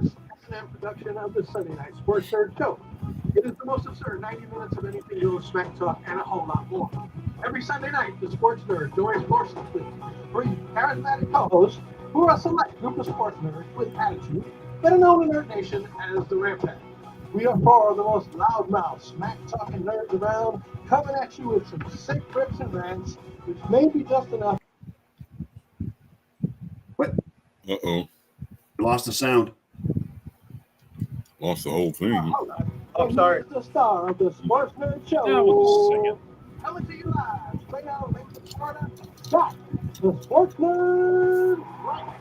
S&M production of the Sunday Night Sports Nerd Show. It is the most absurd 90 minutes of anything goes, smack talk, and a whole lot more. Every Sunday night, the Sports Nerd joins forces with three charismatic co-hosts who are a select group of sports nerds with attitude, better known in Nerd Nation as the Rant. We are four of the most loudmouth, smack-talking nerds around, coming at you with some sick rips and rants, which may be just enough. What? Uh-oh. Lost the sound. Lost the whole thing. I'm sorry. The star of the Sports Nerd Show. Yeah, we'll just sing it. Coming to you live, straight out of Lincoln, Florida. That's the Sports Nerd Right.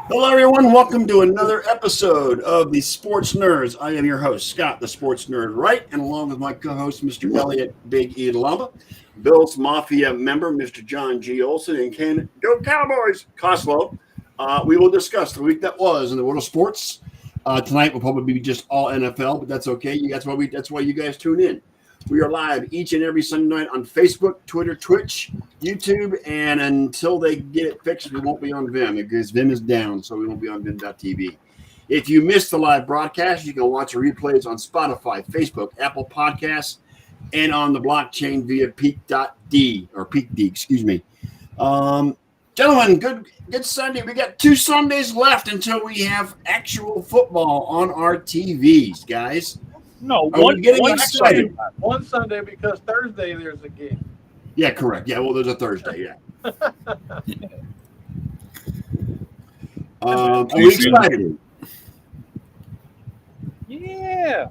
Hello, everyone. Welcome to another episode of the Sports Nerds. I am your host, Scott, the Sports Nerd Right, and along with my co-host, Mr. Elliot Big E. Lamba, Bill's Mafia member, Mr. John G. Olson, and Ken Go Cowboys Coslow. We will discuss the week that was in the world of sports. Tonight will probably be just all NFL, but that's okay. That's why you guys tune in. We are live each and every Sunday night on Facebook, Twitter, Twitch, YouTube, and until they get it fixed, we won't be on Vim because Vim is down, so we won't be on Vim.tv. If you missed the live broadcast, you can watch the replays on Spotify, Facebook, Apple Podcasts, and on the blockchain via Peak.D. Excuse me. Gentlemen, good Sunday. We got 2 Sundays left until we have actual football on our TVs, guys. No, one Sunday because Thursday there's a game. Yeah, correct. Yeah, well, there's a Thursday. Yeah. Are we excited? Yeah.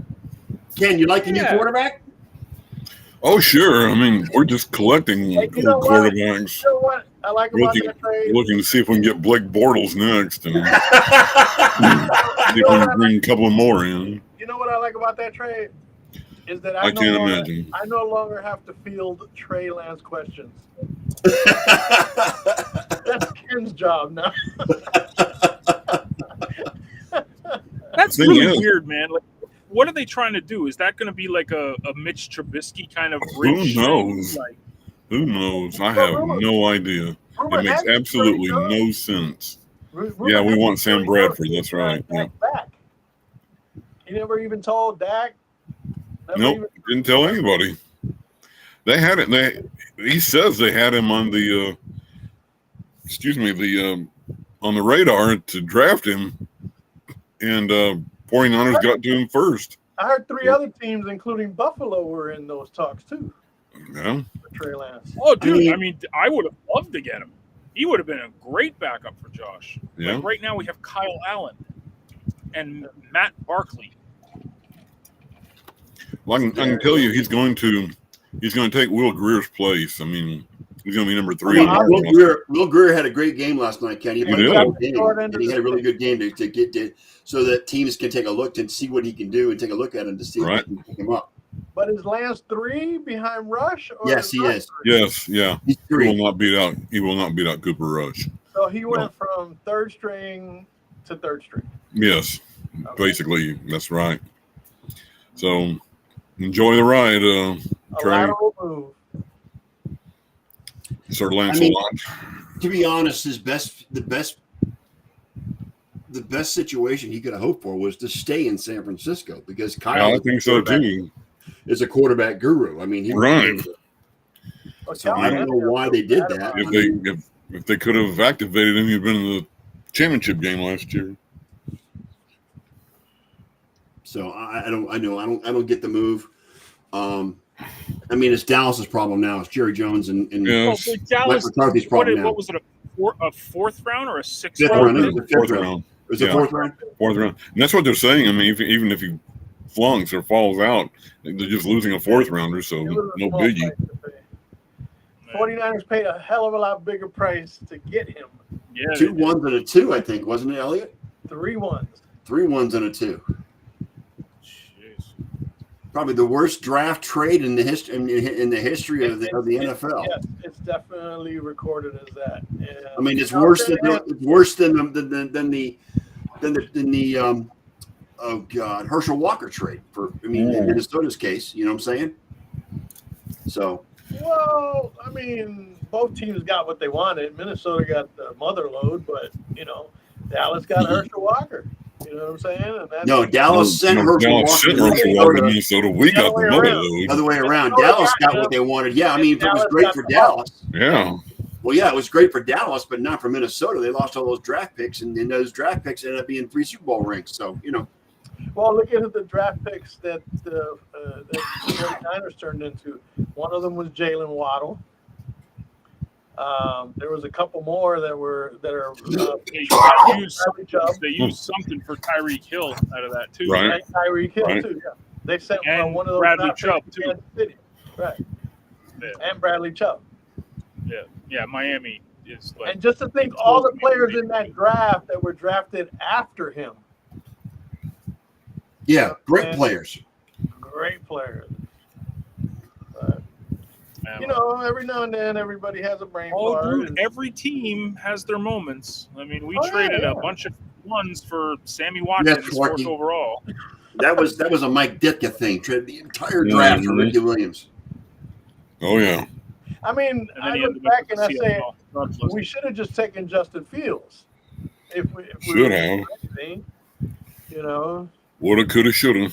Ken, you like the new quarterback? Oh, sure. I mean, we're just collecting quarterbacks. You know what I like about that trade? Looking to see if we can get Blake Bortles next and see if we can bring a couple of more in. You know what I like about that trade? Is that I can't imagine. I no longer have to field Trey Lance questions. That's Ken's job now. That's really weird, man. Like, what are they trying to do? Is that going to be like a Mitch Trubisky kind of bridge? Who knows? Who knows? I have no idea. It makes absolutely no sense. Yeah, we want Sam Bradford. That's right. Yeah. He never even told Dak. Nope, didn't tell anybody. They had it. He says they had him on the on the radar to draft him, and 49ers got to him first. I heard 3 other teams, including Buffalo, were in those talks too. Yeah. For Trey Lance. Oh, dude! I mean, I would have loved to get him. He would have been a great backup for Josh. Yeah. Like right now, we have Kyle Allen and Matt Barkley. Well, I can tell you, he's going to take Will Greer's place. I mean, he's going to be number 3. Will Greer had a great game last night, Ken. He had a really good game to get to, so that teams can take a look and see what he can do and take a look at him to see if they can pick him up. But is Lance 3 behind Rush? Or yes, he is. 3? Yes, yeah. He will not beat out Cooper Rush. So he went from 3rd string to 3rd string. Yes, basically, that's right. So enjoy the ride, Trey. Lateral move. Sir Lancelot. To be honest, the best situation he could have hoped for was to stay in San Francisco because Kyle. I think so too. Is a quarterback guru. I mean, so I don't know why they did that. If they could have activated him, he'd been in the championship game last year. So I don't get the move. I mean, it's Dallas's problem now. It's Jerry Jones and So Dallas, Mike McCarthy's problem now. What was it? A 4th round or a 6th Fifth round? It was a 5th round. It was a 4th round. 4th round, and that's what they're saying. I mean, even if he flunks or falls out, they're just losing a 4th rounder, so no biggie. 49ers paid a hell of a lot bigger price to get him. Yeah, 2 1s and a 2, I think, wasn't it, Elliot? 3 1s. 3 1s and a 2. Jeez. Probably the worst draft trade in the history of the NFL. Yes, it's definitely recorded as that. Yeah. I mean, it's worse than the Herschel Walker trade in Minnesota's case. You know what I'm saying? So. Well, I mean, both teams got what they wanted. Minnesota got the mother load, but Dallas got Herschel Walker. You know what I'm saying? And that's No, Dallas sent Dallas Herschel sent Walker to Herschel Walker to Minnesota. Minnesota. We The got other the way mother around. load. Other way around. Minnesota Dallas got got what him, they wanted. Yeah, I and mean, if it was Dallas great got for the Hawks. Dallas. Yeah. Well, yeah, it was great for Dallas, but not for Minnesota. They lost all those draft picks, and then those draft picks ended up being 3 Super Bowl rings. So, Well, look at the draft picks that the 49ers turned into. One of them was Jalen Waddle. There was a couple more that are they used something for Tyreek Hill out of that too. Right. Tyreek Hill Right. too. Yeah, they sent And one of those Bradley draft Chubb, picks to too. Kansas City. Right. Yeah. And Bradley Chubb. Yeah, Miami is like. And just to think, all the players in that draft that were drafted after him. yeah, great players. Great players. Every now and then everybody has a brain fart. Dude, every team has their moments. I mean, we traded a bunch of ones for Sammy Watkins, fourth overall. That was a Mike Ditka thing. Traded the entire draft for Ricky Williams. Oh, yeah. I mean, I look back and I say we should have just taken Justin Fields. If we should have. Anything, Woulda, coulda, shoulda.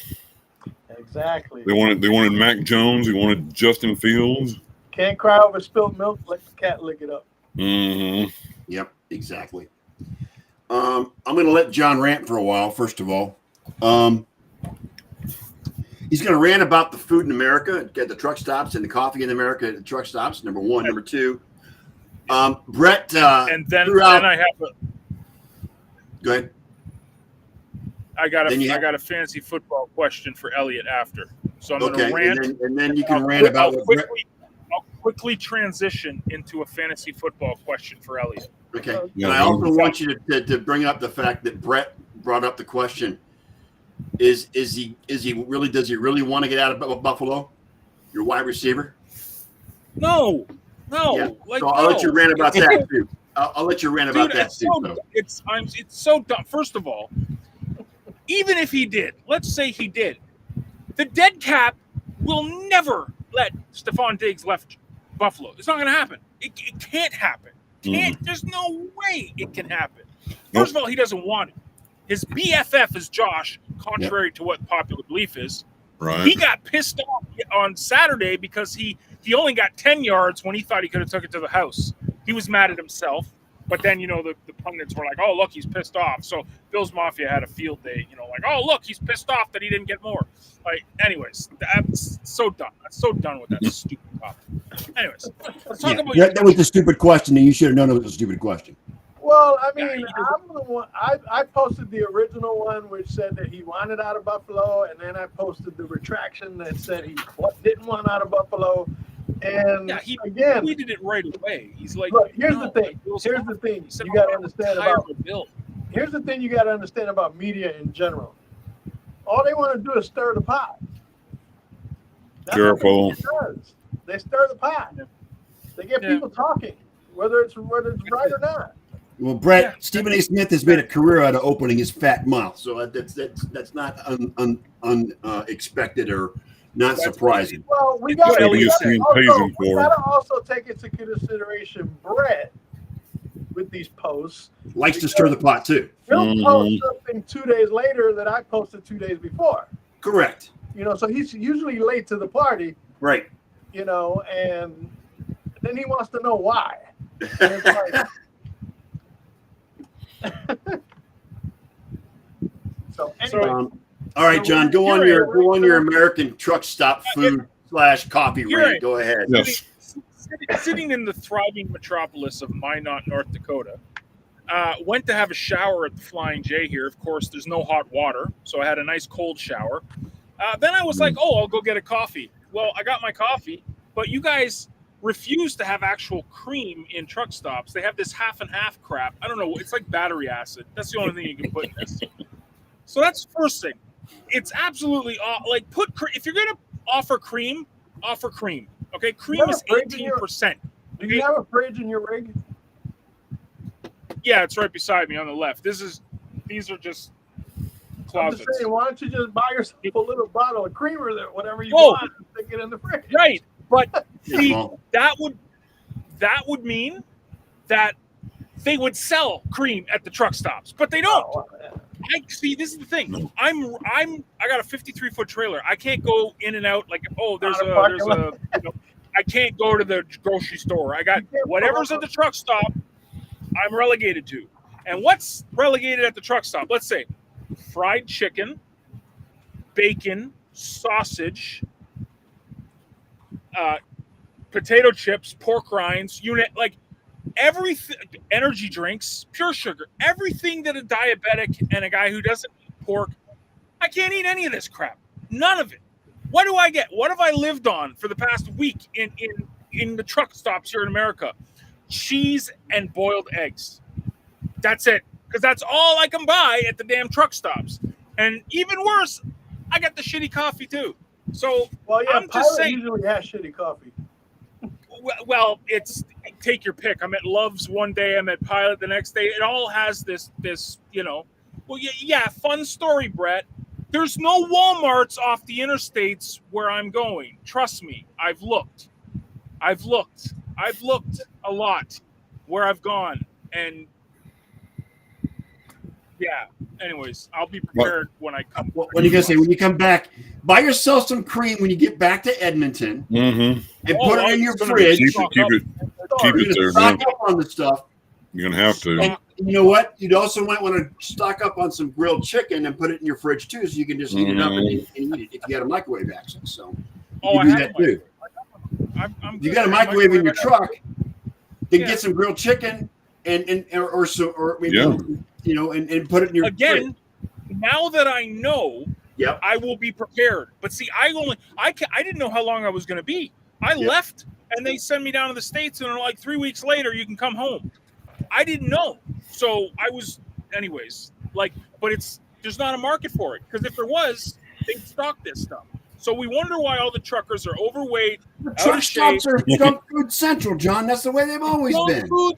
Exactly. They wanted Mac Jones. They wanted Justin Fields. Can't cry over spilled milk. Let the cat lick it up. Mm-hmm. Yep, exactly. I'm going to let John rant for a while, first of all. He's going to rant about the food in America, get the truck stops and the coffee in America at the truck stops, number one. Number two, Brett. And then I have a. Go ahead. I got a fantasy football question for Elliot after. So I'm going to rant. And then you can rant about I'll quickly transition into a fantasy football question for Elliot. Okay. And I also want you to bring up the fact that Brett brought up the question. Does he really want to get out of Buffalo? Your wide receiver? No. Yeah. So I'll let you rant about that too. I'll let you rant about that too. It's so dumb. First of all, even if he did, let's say he did, the dead cap will never let Stephon Diggs left Buffalo. It's not going to happen. It can't happen. There's no way it can happen. First of all, he doesn't want it. His BFF is Josh, contrary to what popular belief is. Right. He got pissed off on Saturday because he only got 10 yards when he thought he could have took it to the house. He was mad at himself. But then, the pundits were like, oh, look, he's pissed off. So Bills Mafia had a field day, like, oh, look, he's pissed off that he didn't get more. Like, anyways, that's so done. I'm so done with that stupid topic. Anyways, let's talk about that was a stupid question, and you should have known it was a stupid question. Well, I mean, I'm the one. I posted the original one, which said that he wanted out of Buffalo, and then I posted the retraction that said he didn't want out of Buffalo. And he tweeted it right away. He's like, look, here's the thing. Here's the thing you got to understand about. Here's the thing you got to understand about media in general. All they want to do is stir the pot. Careful. They stir the pot. They get people talking, whether it's right or not. Well, Brett, Stephen A. Smith has made a career out of opening his fat mouth, so that's not unexpected or not surprising. Well, we got to also take into consideration Brett with these posts. Likes to stir the pot too. He'll post something 2 days later that I posted 2 days before. Correct. So he's usually late to the party. Right. And then he wants to know why. And it's like, so anyway. All right, John, go on your American truck stop food / coffee rant. Go ahead. Yes. Sitting in the thriving metropolis of Minot, North Dakota, went to have a shower at the Flying J here. Of course, there's no hot water, so I had a nice cold shower. Then I was like, I'll go get a coffee. Well, I got my coffee, but you guys refuse to have actual cream in truck stops. They have this half and half crap. I don't know. It's like battery acid. That's the only thing you can put in this. So that's the first thing. It's absolutely if you're going to offer cream, offer cream. Okay, cream is 18%. Do you have a fridge in your rig? Yeah, it's right beside me on the left. These are just closets. I'm just saying, why don't you just buy yourself a little bottle of creamer that whatever you want and stick it in the fridge? Right, but see, that would mean that they would sell cream at the truck stops, but they don't. I see. This is the thing. No. I got a 53-foot trailer. I can't go in and out like there's a I can't go to the grocery store. I got whatever's at the truck stop. I'm relegated to. And what's relegated at the truck stop? Let's say fried chicken, bacon, sausage, potato chips, pork rinds, everything, energy drinks, pure sugar, everything that a diabetic and a guy who doesn't eat pork, I can't eat any of this crap. None of it. What do I get? What have I lived on for the past week in the truck stops here in America? Cheese and boiled eggs. That's it. Because that's all I can buy at the damn truck stops. And even worse, I got the shitty coffee too. So I'm just saying. Usually has shitty coffee. Well, it's take your pick. I'm at Love's one day. I'm at Pilot the next day. It all has this. Well, yeah. Fun story, Brett. There's no Walmarts off the interstates where I'm going. Trust me. I've looked a lot where I've gone, and yeah. Anyways, I'll be prepared when I come. What are you gonna say when you come back? Buy yourself some cream when you get back to Edmonton, and put it in your fridge. Keep it there, stock up on the stuff. You're gonna have to. And you know what? You'd also might want to stock up on some grilled chicken and put it in your fridge too, so you can just heat it up and eat it if you got a microwave access. So you can do that too. If you got a microwave in your truck, then get some grilled chicken and maybe and put it in your fridge. Now that I know, I will be prepared. But see, I didn't know how long I was going to be. I left, and they sent me down to the States, and like 3 weeks later, you can come home. I didn't know, so I was, anyways. But there's not a market for it, because if there was, they'd stock this stuff. So we wonder why all the truckers are overweight. Truck stops are junk food central, John. That's the way they've always been. Bro,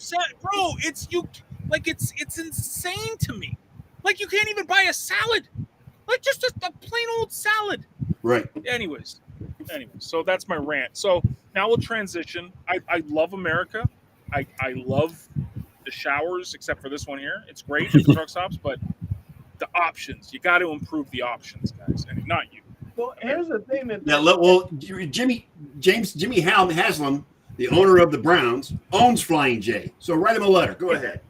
it's insane to me. Like, you can't even buy a salad. Like, just a plain old salad. Right. Anyways, so that's my rant. So now we'll transition. I love America. I love the showers, except for this one here. It's great at the truck stops, but the options. You got to improve the options, guys. And not you. Well, here's the thing that Jimmy Haslam, the owner of the Browns, owns Flying J. So write him a letter. Go ahead.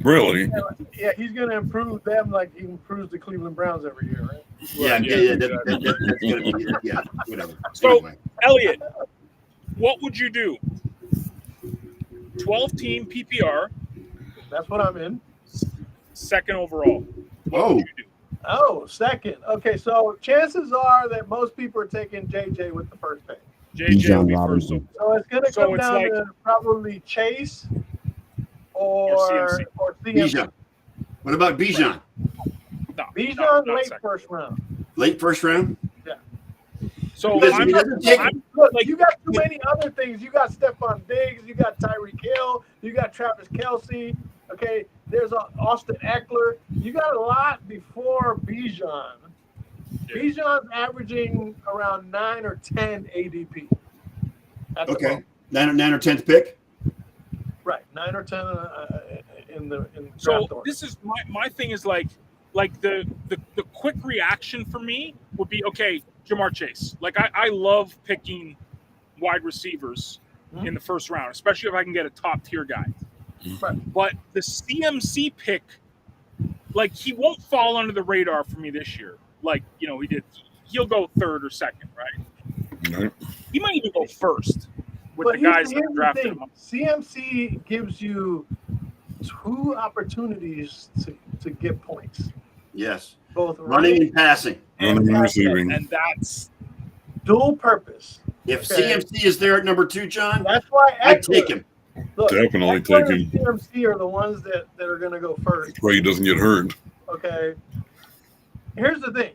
Really? Yeah, he's going to improve them like he improves the Cleveland Browns every year, right? That's going to be whatever. So, anyway. Elliot, what would you do? 12-team PPR. That's what I'm in. Second overall. What would you do? Oh, second. Okay, so chances are that most people are taking JJ with the first pick. JJ will be first. So it's going to come down to probably Chase or CMC. Bijan. What about Bijan? No, Bijan, late first round. Late first round? Yeah. So look, you got too many other things. You got Stephon Diggs, you got Tyreek Hill, you got Travis Kelce. Okay, there's Austin Eckler. You got a lot before Bijan. Yeah. Bijan's averaging around 9 or 10 ADP. Okay, 9 or 10th pick. Right, 9 or 10 in the so draft order. This is my thing is like the quick reaction for me would be Jamar Chase. Like I love picking wide receivers in the first round, especially if I can get a top tier guy. Right. But the CMC pick, like, he won't fall under the radar for me this year. Like, he did. He'll go third or second, right? Mm-hmm. He might even go first with the guys that drafted him. CMC gives you 2 opportunities to get points. Yes. Both running and passing. And receiving. And that's dual purpose. If CMC is there at number 2, John, that's why I'd take him. Look, definitely take him. CMC are the ones that are going to go first. That's why he doesn't get hurt. Okay. Here's the thing: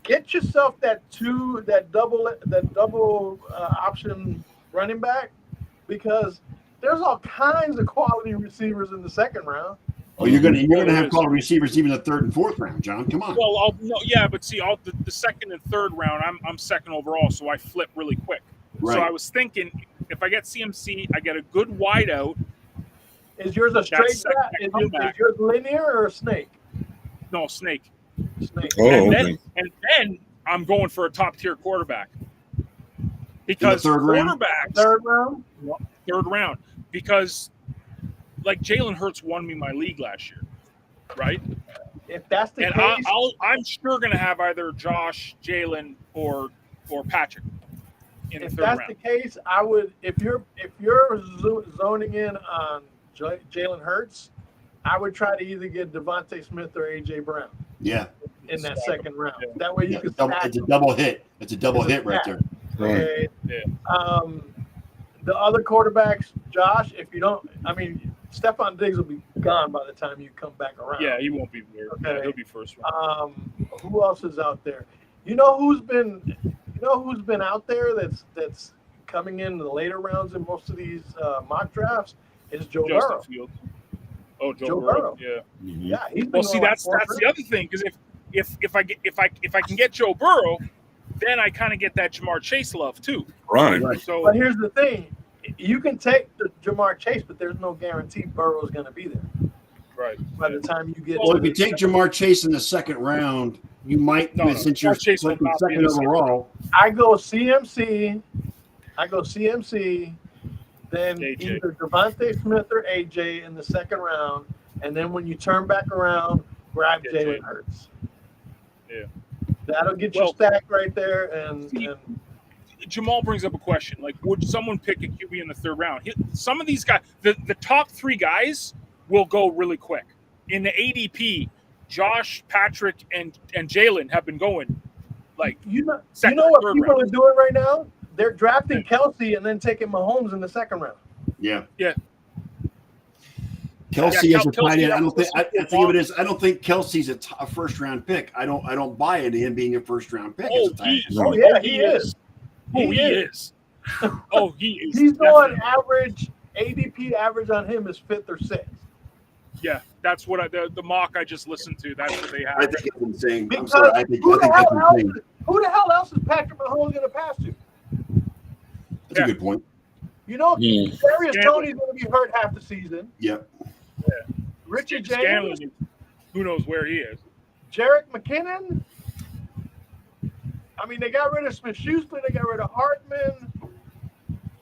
get yourself that double option running back, because there's all kinds of quality receivers in the second round. Oh, you're gonna have quality receivers even the 3rd and 4th round, John. Come on. Well, but see, the 2nd and 3rd round, I'm second overall, so I flip really quick. Right. So I was thinking, if I get CMC, I get a good wideout. Is yours a straight draft? Is yours linear or a snake? No, snake. Snake. Oh, and then I'm going for a top tier quarterback because third round? Third round, because like Jalen Hurts won me my league last year, right? If that's the and case, I'm sure going to have either Josh, Jalen, or Patrick in the third round. If that's the case, I would. If you're zoning in on Jalen Hurts, I would try to either get Devontae Smith or AJ Brown. Yeah. In that second round. That way you can. It's a double hit. It's a double hit right there. Okay. Yeah. The other quarterbacks, Josh, if you don't, I mean, Stephon Diggs will be gone by the time you come back around. Yeah, he won't be there. Okay. Yeah, he'll be first round. Who else is out there? You know who's been out there that's coming in the later rounds in most of these mock drafts is Joe Burrow. Fields. Oh, Joe Burrow. Yeah. Mm-hmm. Yeah. Well, see, that's the other thing, because if I can get Joe Burrow, then I kind of get that Jamar Chase love too. Right. So, but here's the thing: you can take the Jamar Chase, but there's no guarantee Burrow's going to be there. Right. By the time you get. Well, if you take Jamar Chase in the second round, you might, since you're second overall. I go CMC. Then AJ. either Devontae Smith or AJ in the second round, and then when you turn back around, grab Jalen Hurts. Yeah. That'll get you stacked right there. And Jamal brings up a question: like, would someone pick a QB in the third round? Some of these guys, the top three guys, will go really quick. In the ADP, Josh, Patrick, and Jalen have been going like you know what people are doing right now? They're drafting Kelsey and then taking Mahomes in the second round. Yeah. Yeah. Kelsey is a tight end. I think it is. I don't think Kelsey's a first round pick. I don't buy into him being a first round pick. He is. He is. He's going average. ADP average on him is fifth or sixth. Yeah, that's what the mock I just listened to. That's what they have. I think it's insane. Because I'm sorry. I think that's insane. Who the hell else is Patrick Mahomes going to pass to? That's a good point. You know, Darius Toney's going to be hurt half the season. Yep. Yeah. Richard James. Who knows where he is? Jerick McKinnon. I mean, they got rid of Smith-Schuster. They got rid of Hartman.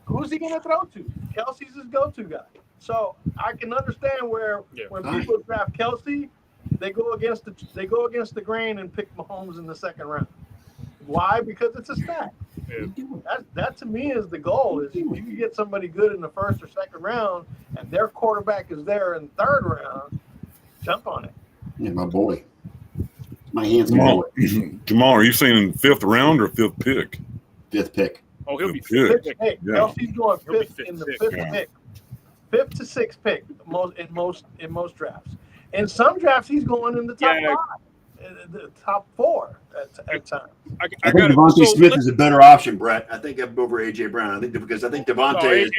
Who's he going to throw to? Kelsey's his go-to guy. So I can understand where when people draft Kelsey, they go against the grain and pick Mahomes in the second round. Why? Because it's a stack. Yeah. That to me is the goal. Is if you can get somebody good in the first or second round, and their quarterback is there in the third round, jump on it. Yeah, my boy. My handsome boy. Jamal, are you saying fifth round or fifth pick? Fifth pick. Oh, he'll be fifth pick. Yeah. Kelsey's going fifth in the fifth pick. Fifth to sixth pick in most drafts. In some drafts, he's going in the top five, the top four at times. I think Devontae Smith is a better option, Brett. I think over AJ Brown. I think Devontae.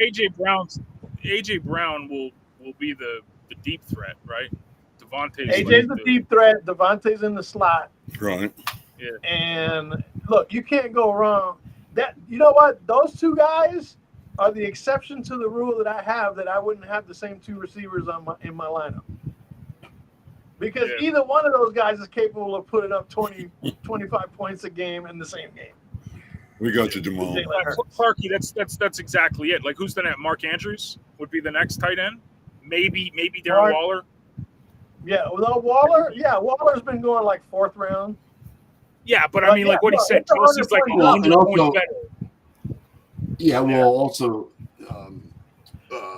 AJ Brown will be the deep threat, right? AJ's the deep threat. Devontae's in the slot. Right. Yeah. And look, you can't go wrong. That you know what? Those two guys are the exception to the rule that I have that I wouldn't have the same two receivers in my lineup. Because either one of those guys is capable of putting up 20, 25 points a game in the same game. We got you, Jamal. Clarky, that's exactly it. Like, who's the next? Mark Andrews would be the next tight end. Maybe Darren Waller. Yeah, without Waller, Waller's been going like fourth round. Yeah, but I mean, like what he said, Kelsey's like 100 points better. Yeah, well, also.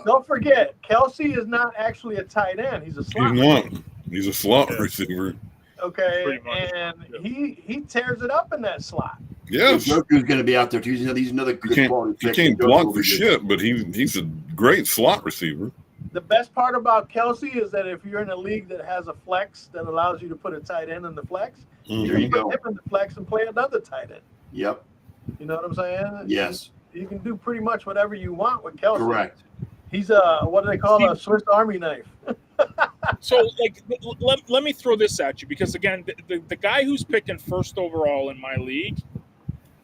Don't forget, Kelsey is not actually a tight end. He's a slot. He's not. He's a slot receiver. Okay, and he tears it up in that slot. Yes. Joku's going to be out there too. He's another good quality pick. He can't block for shit, but he's a great slot receiver. The best part about Kelsey is that if you're in a league that has a flex that allows you to put a tight end in the flex, you can put him in the flex and play another tight end. Yep. You know what I'm saying? Yes. You can do pretty much whatever you want with Kelsey. Correct. He's what do they call a Swiss Army knife? So, like, let me throw this at you because, again, the guy who's picking first overall in my league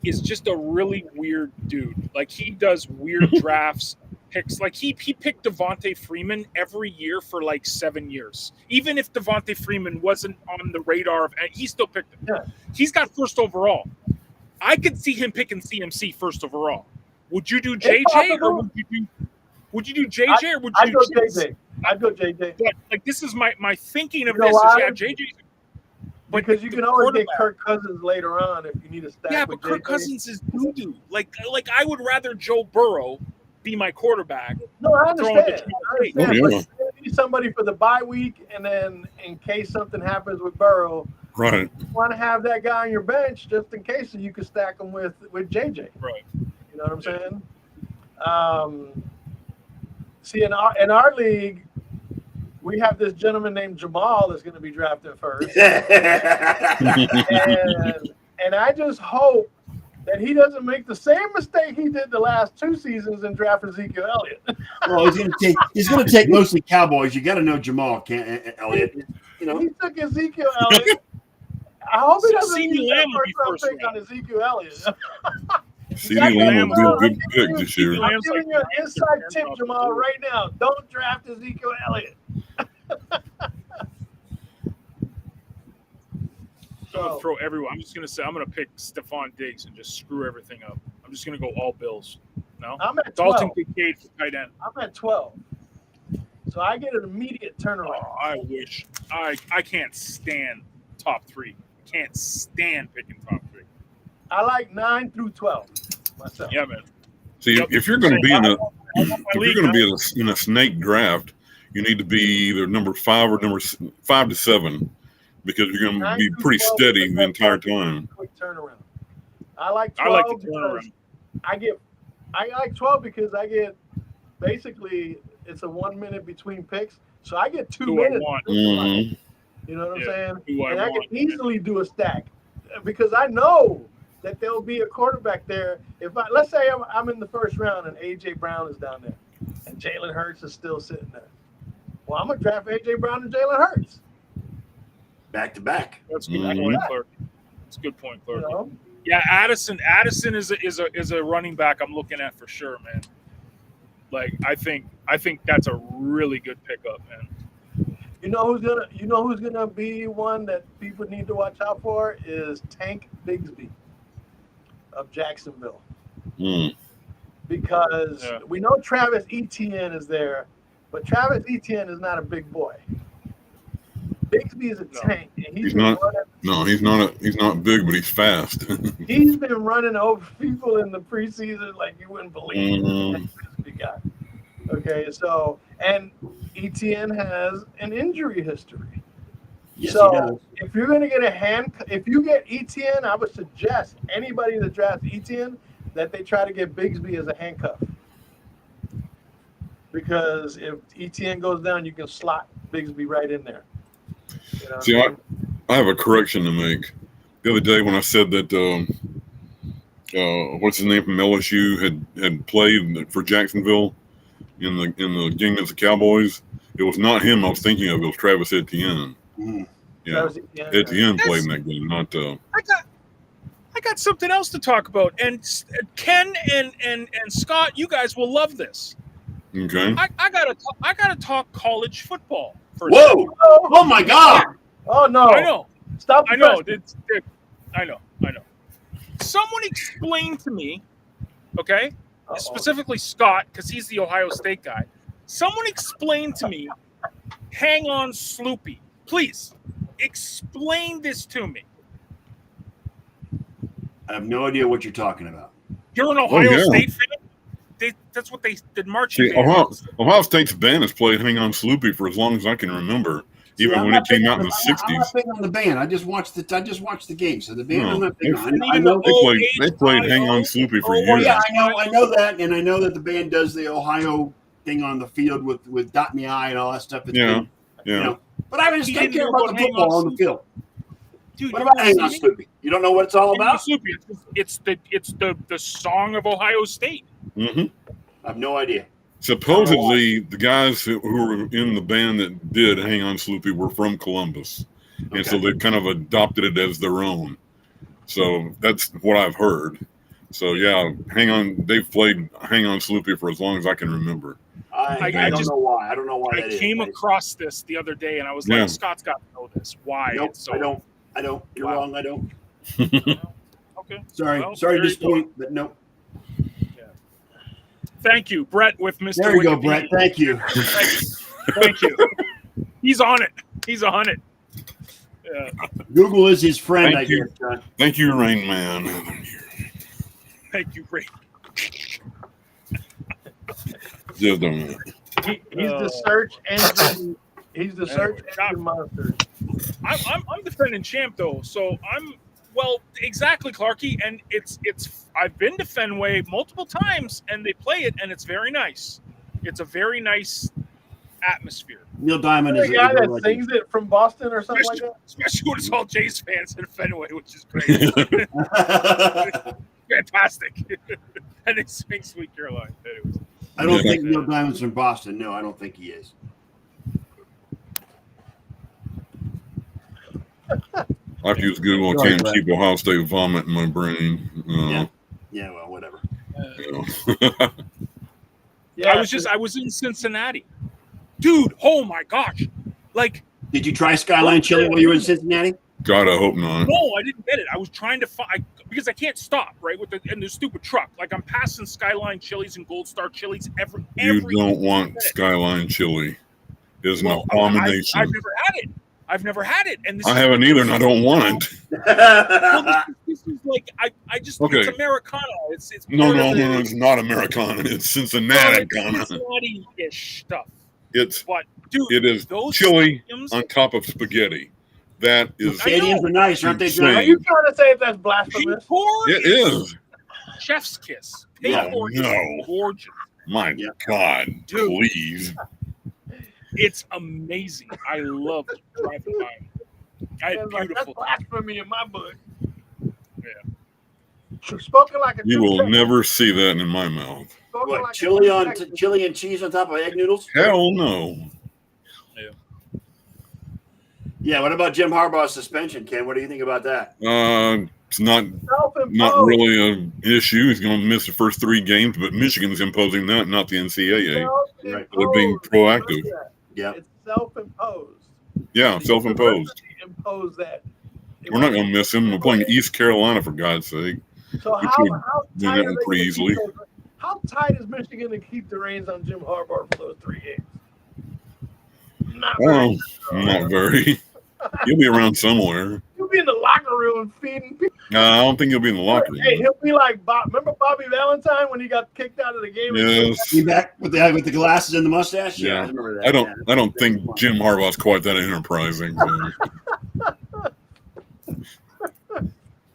is just a really weird dude. Like, he does weird drafts. picks. Like he picked Devontae Freeman every year for like 7 years. Even if Devontae Freeman wasn't on the radar of, he still picked him. Yeah. He's got first overall. I could see him picking CMC first overall. Would you do JJ or would you do JJ or would you I'd do go Chase? JJ. I'd go JJ. But like this is my thinking of You know this why? is JJ. Because you can always get Kirk Cousins later on if you need a stack. Yeah, with but Kirk JJ. Cousins is doo-doo. Like I would rather Joe Burrow be my quarterback. No, I understand. Oh, yeah. But you need somebody for the bye week, and then in case something happens with Burrow, Right. you want to have that guy on your bench just in case, so you can stack him with JJ. Right. You know what I'm saying? See, in our league, we have this gentleman named Jamal that's going to be drafted first, and I just hope that he doesn't make the same mistake he did the last 2 seasons and draft Ezekiel Elliott. Well, he's going to take mostly Cowboys. You got to know Jamal Elliott. You know, He took Ezekiel Elliott. I hope he doesn't CeeDee use Lamb that would be first round first pick on Ezekiel Elliott. CeeDee Lamb will be a good pick this year. I'm giving you an inside tip, Jamal, right now. Don't draft Ezekiel Elliott. I'm gonna throw everyone. I'm just gonna say I'm gonna pick Stephon Diggs and just screw everything up. I'm just gonna go all Bills. No, I'm at 12. Dalton Kincaid for tight end. I'm at 12. So I get an immediate turnaround. Oh, I wish. I can't stand top 3. Can't stand picking top 3. I like 9 through 12 myself. Yeah, man. See, Yep. if you're going to be in a league, in a snake draft, you need to be either number 5 or number 5 to 7, because you're going to 9 be through pretty 12 steady is the entire time. Quick turnaround. I like I 12 like the because turnaround. I like 12 because I get basically it's a 1 minute between picks, so I get 2 Who I minutes. want. Mhm. You know what I'm Yeah, saying? who I And I want, can easily do a stack because I know that there'll be a quarterback there. Let's say I'm in the first round and AJ Brown is down there, and Jalen Hurts is still sitting there. Well, I'm gonna draft AJ Brown and Jalen Hurts. back to back. That's a good Mhm. point, Clark. That's a good point, You Clark. know, Yeah, Addison is a running back I'm looking at for sure, man. Like I think that's a really good pickup, man. you know who's gonna be one that people need to watch out for is Tank Bigsby of Jacksonville, because we know Travis Etienne is there, but Travis Etienne is not a big boy. Bigsby is a tank, and He's not big, but he's fast. He's been running over people in the preseason like you wouldn't believe. Mhm. Bigsby guy. Okay, so and Etienne has an injury history. Yes, he so does. if you're going to get if you get Etienne, I would suggest anybody that drafts Etienne that they try to get Bigsby as a handcuff. Because if Etienne goes down, you can slot Bigsby right in there. You know See, I have a correction to make. The other day when I said that what's his name from LSU had played for Jacksonville in the game against the Cowboys, it was not him I was thinking of. It was Travis Etienne. Mm. Yeah, Travis Etienne. Etienne played in that game, not. I got something else to talk about, and Ken and Scott, you guys will love this. Okay. I gotta talk college football first. Whoa! Oh my God! Oh no! I know. Stop. I know. I know. Someone explain to me, okay? Specifically Scott, because he's the Ohio State guy. Someone explain to me, hang on Sloopy. Please, explain this to me. I have no idea what you're talking about. You're an Ohio yeah. State fan? That's what they did marching See, band. Ohio State's band has played Hang On Sloopy for as long as I can remember, even when it came out in the I'm 60s. not big on the band. I just watched the game, so the band No, I'm not big on. I even know. They played Hang On Sloopy for Well, years. yeah, I know that, and I know that the band does the Ohio thing on the field with dot in the eye and all that stuff. It's Yeah, been, yeah. You know, but I just He don't didn't care know about what the Hang On football on the Sloopy- field. Dude, What about Hang On Sloopy? You don't know what it's all Hang On about? Sloopy. It's the song of Ohio State. Mm-hmm. I have no idea. Supposedly, the guys who were in the band that did Hang On Sloopy were from Columbus. And so Okay. they kind of adopted it as their own. So that's what I've heard. So yeah, hang on. They've played Hang On Sloopy for as long as I can remember. I don't know why. I don't know why I that is. came across this the other day, and I was Yeah. like, Scott's got to know this. Why? Nope, It's so... I don't. You're Wow. wrong. I don't. Okay. Sorry. Well, Sorry to there you go. disappoint, but nope. Thank you, Brett, with Mr. There you go, Wikipedia. Brett. Thank you. Thank you. He's on it. He's on it. Yeah. Google is his friend, Thank I you. guess, John. Thank you, Rain Man. Thank you, Ray. Just a minute. He's the search engine. He's the search engine monster. I'm defending champ though, so exactly, Clarky, and it's I've been to Fenway multiple times, and they play it, and it's very nice. It's a very nice atmosphere. Neil Diamond The is guy a that legend. sings it from Boston or something like that. Especially when it's all Jays fans in Fenway, which is great. Fantastic. And they sing Sweet Caroline. Anyways. I don't think Neil Diamond's from Boston. No, I don't think he is. I have to use Google. I Sorry, can't Brett. keep Ohio State vomit in my brain. Yeah, well, whatever. Yeah, I was in Cincinnati. Dude, oh my gosh. Like, Did you try Skyline Chili while you were in Cincinnati? God, I hope not. no, I didn't get it. I was trying to find, because I can't stop, right, with the stupid truck. Like, I'm passing Skyline Chilies and Gold Star Chilies every You don't want minute. Skyline Chili. It's an Well, abomination. I've never had it. And this I is haven't either, and I don't want it. well, this is like I just Okay. it's Americana. It's No, part of the it's not Americana. It's Cincinnati. Cincinnati-ish stuff. It's But dude, it is those chili stadiums- on top of spaghetti. That is Stadiums are nice, aren't they, Insane. John? Are you trying to say that's Pig blasphemous? porn it is. chef's kiss. Pig Yeah, porn no. is gorgeous. My Yeah. God, Dude. please. It's amazing. I love driving by. I had That's beautiful. blasphemy in my book. Yeah. Spoken like a You true will Texan. never see that in my mouth. Spoken What, like a chili true on Texan. chili and cheese on top of egg noodles? Hell no. Yeah, what about Jim Harbaugh's suspension, Ken? What do you think about that? It's not Self-imposed. really an issue. He's going to miss the first 3 games, but Michigan's imposing that, not the NCAA. Right. They're being Self-imposed. proactive. Yeah. It's self-imposed. Yeah, self-imposed. Impose that. We're not going to miss him. We're playing East Carolina, for God's sake. So We how could tight that are one they pretty gonna easily. keep those- How tight is Michigan to keep the reins on Jim Harbaugh for those 3 games? Not Well, very. not very. He'll be around somewhere. He'll be in the locker room feeding people. No, I don't think he'll be in the locker Hey, room. he'll be like Bob. Remember Bobby Valentine when he got kicked out of the game? Yes. You back with the glasses and the mustache? Yeah. I remember that. I don't think Jim Harbaugh's quite that enterprising. So.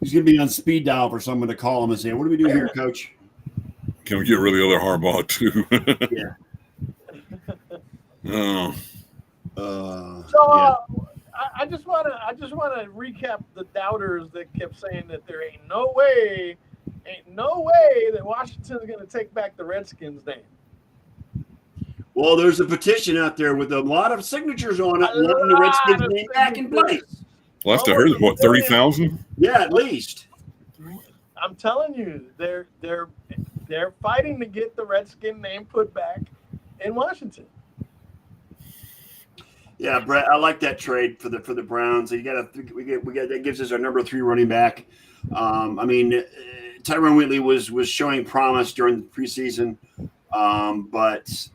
He's going to be on speed dial for someone to call him and say, "What do we do here, Coach?" Can we get rid of the other Harbaugh too? Yeah. Oh, So I just want to recap the doubters that kept saying that there ain't no way that Washington's going to take back the Redskins name. Well, there's a petition out there with a lot of signatures on it, wanting the Redskins name back in place. last I heard is what 30,000. Yeah, at least. I'm telling you, they're fighting to get the Redskin name put back in Washington. Yeah, Brett, I like that trade for the Browns. We got that gives us our number 3 running back. I mean, Tyrone Wheatley was showing promise during the preseason, but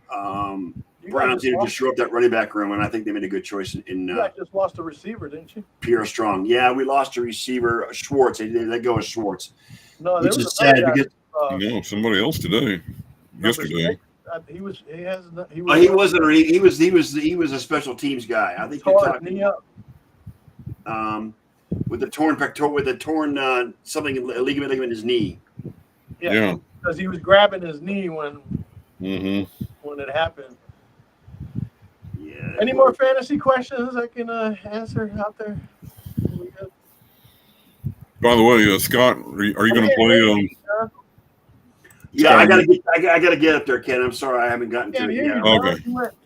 Browns needed to shore up that running back room, and I think they made a good choice in You guys just lost a receiver, didn't you? Pierre Strong. Yeah, we lost a receiver, Schwartz. They go with Schwartz, No, there which was is sad another guy, because No, somebody else today. number Yesterday. 6. He was he wasn't. He was a special teams guy. I think you're tore his talking knee up. with the torn something ligament in his knee. Yeah. Because he was grabbing his knee when Mm-hmm. it happened. Yeah. Any more fantasy questions I can answer out there? By the way, Scott, are you going to play? Yeah, I gotta get up there, Ken. I'm sorry, I haven't gotten to it yet. Okay.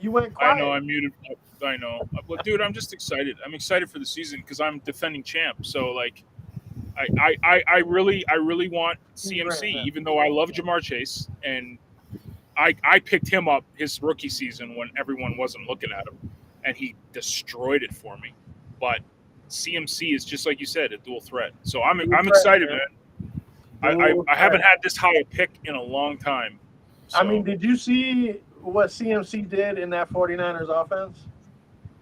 You went quiet. I know I'm muted. I know, but dude, I'm just excited. I'm excited for the season because I'm defending champ. So like, I really want CMC, even though I love Jamar Chase, and I picked him up his rookie season when everyone wasn't looking at him, and he destroyed it for me. But CMC is just like you said, a dual threat. So I'm excited, man. I haven't had this high a pick in a long time. So. I mean, did you see what CMC did in that 49ers offense?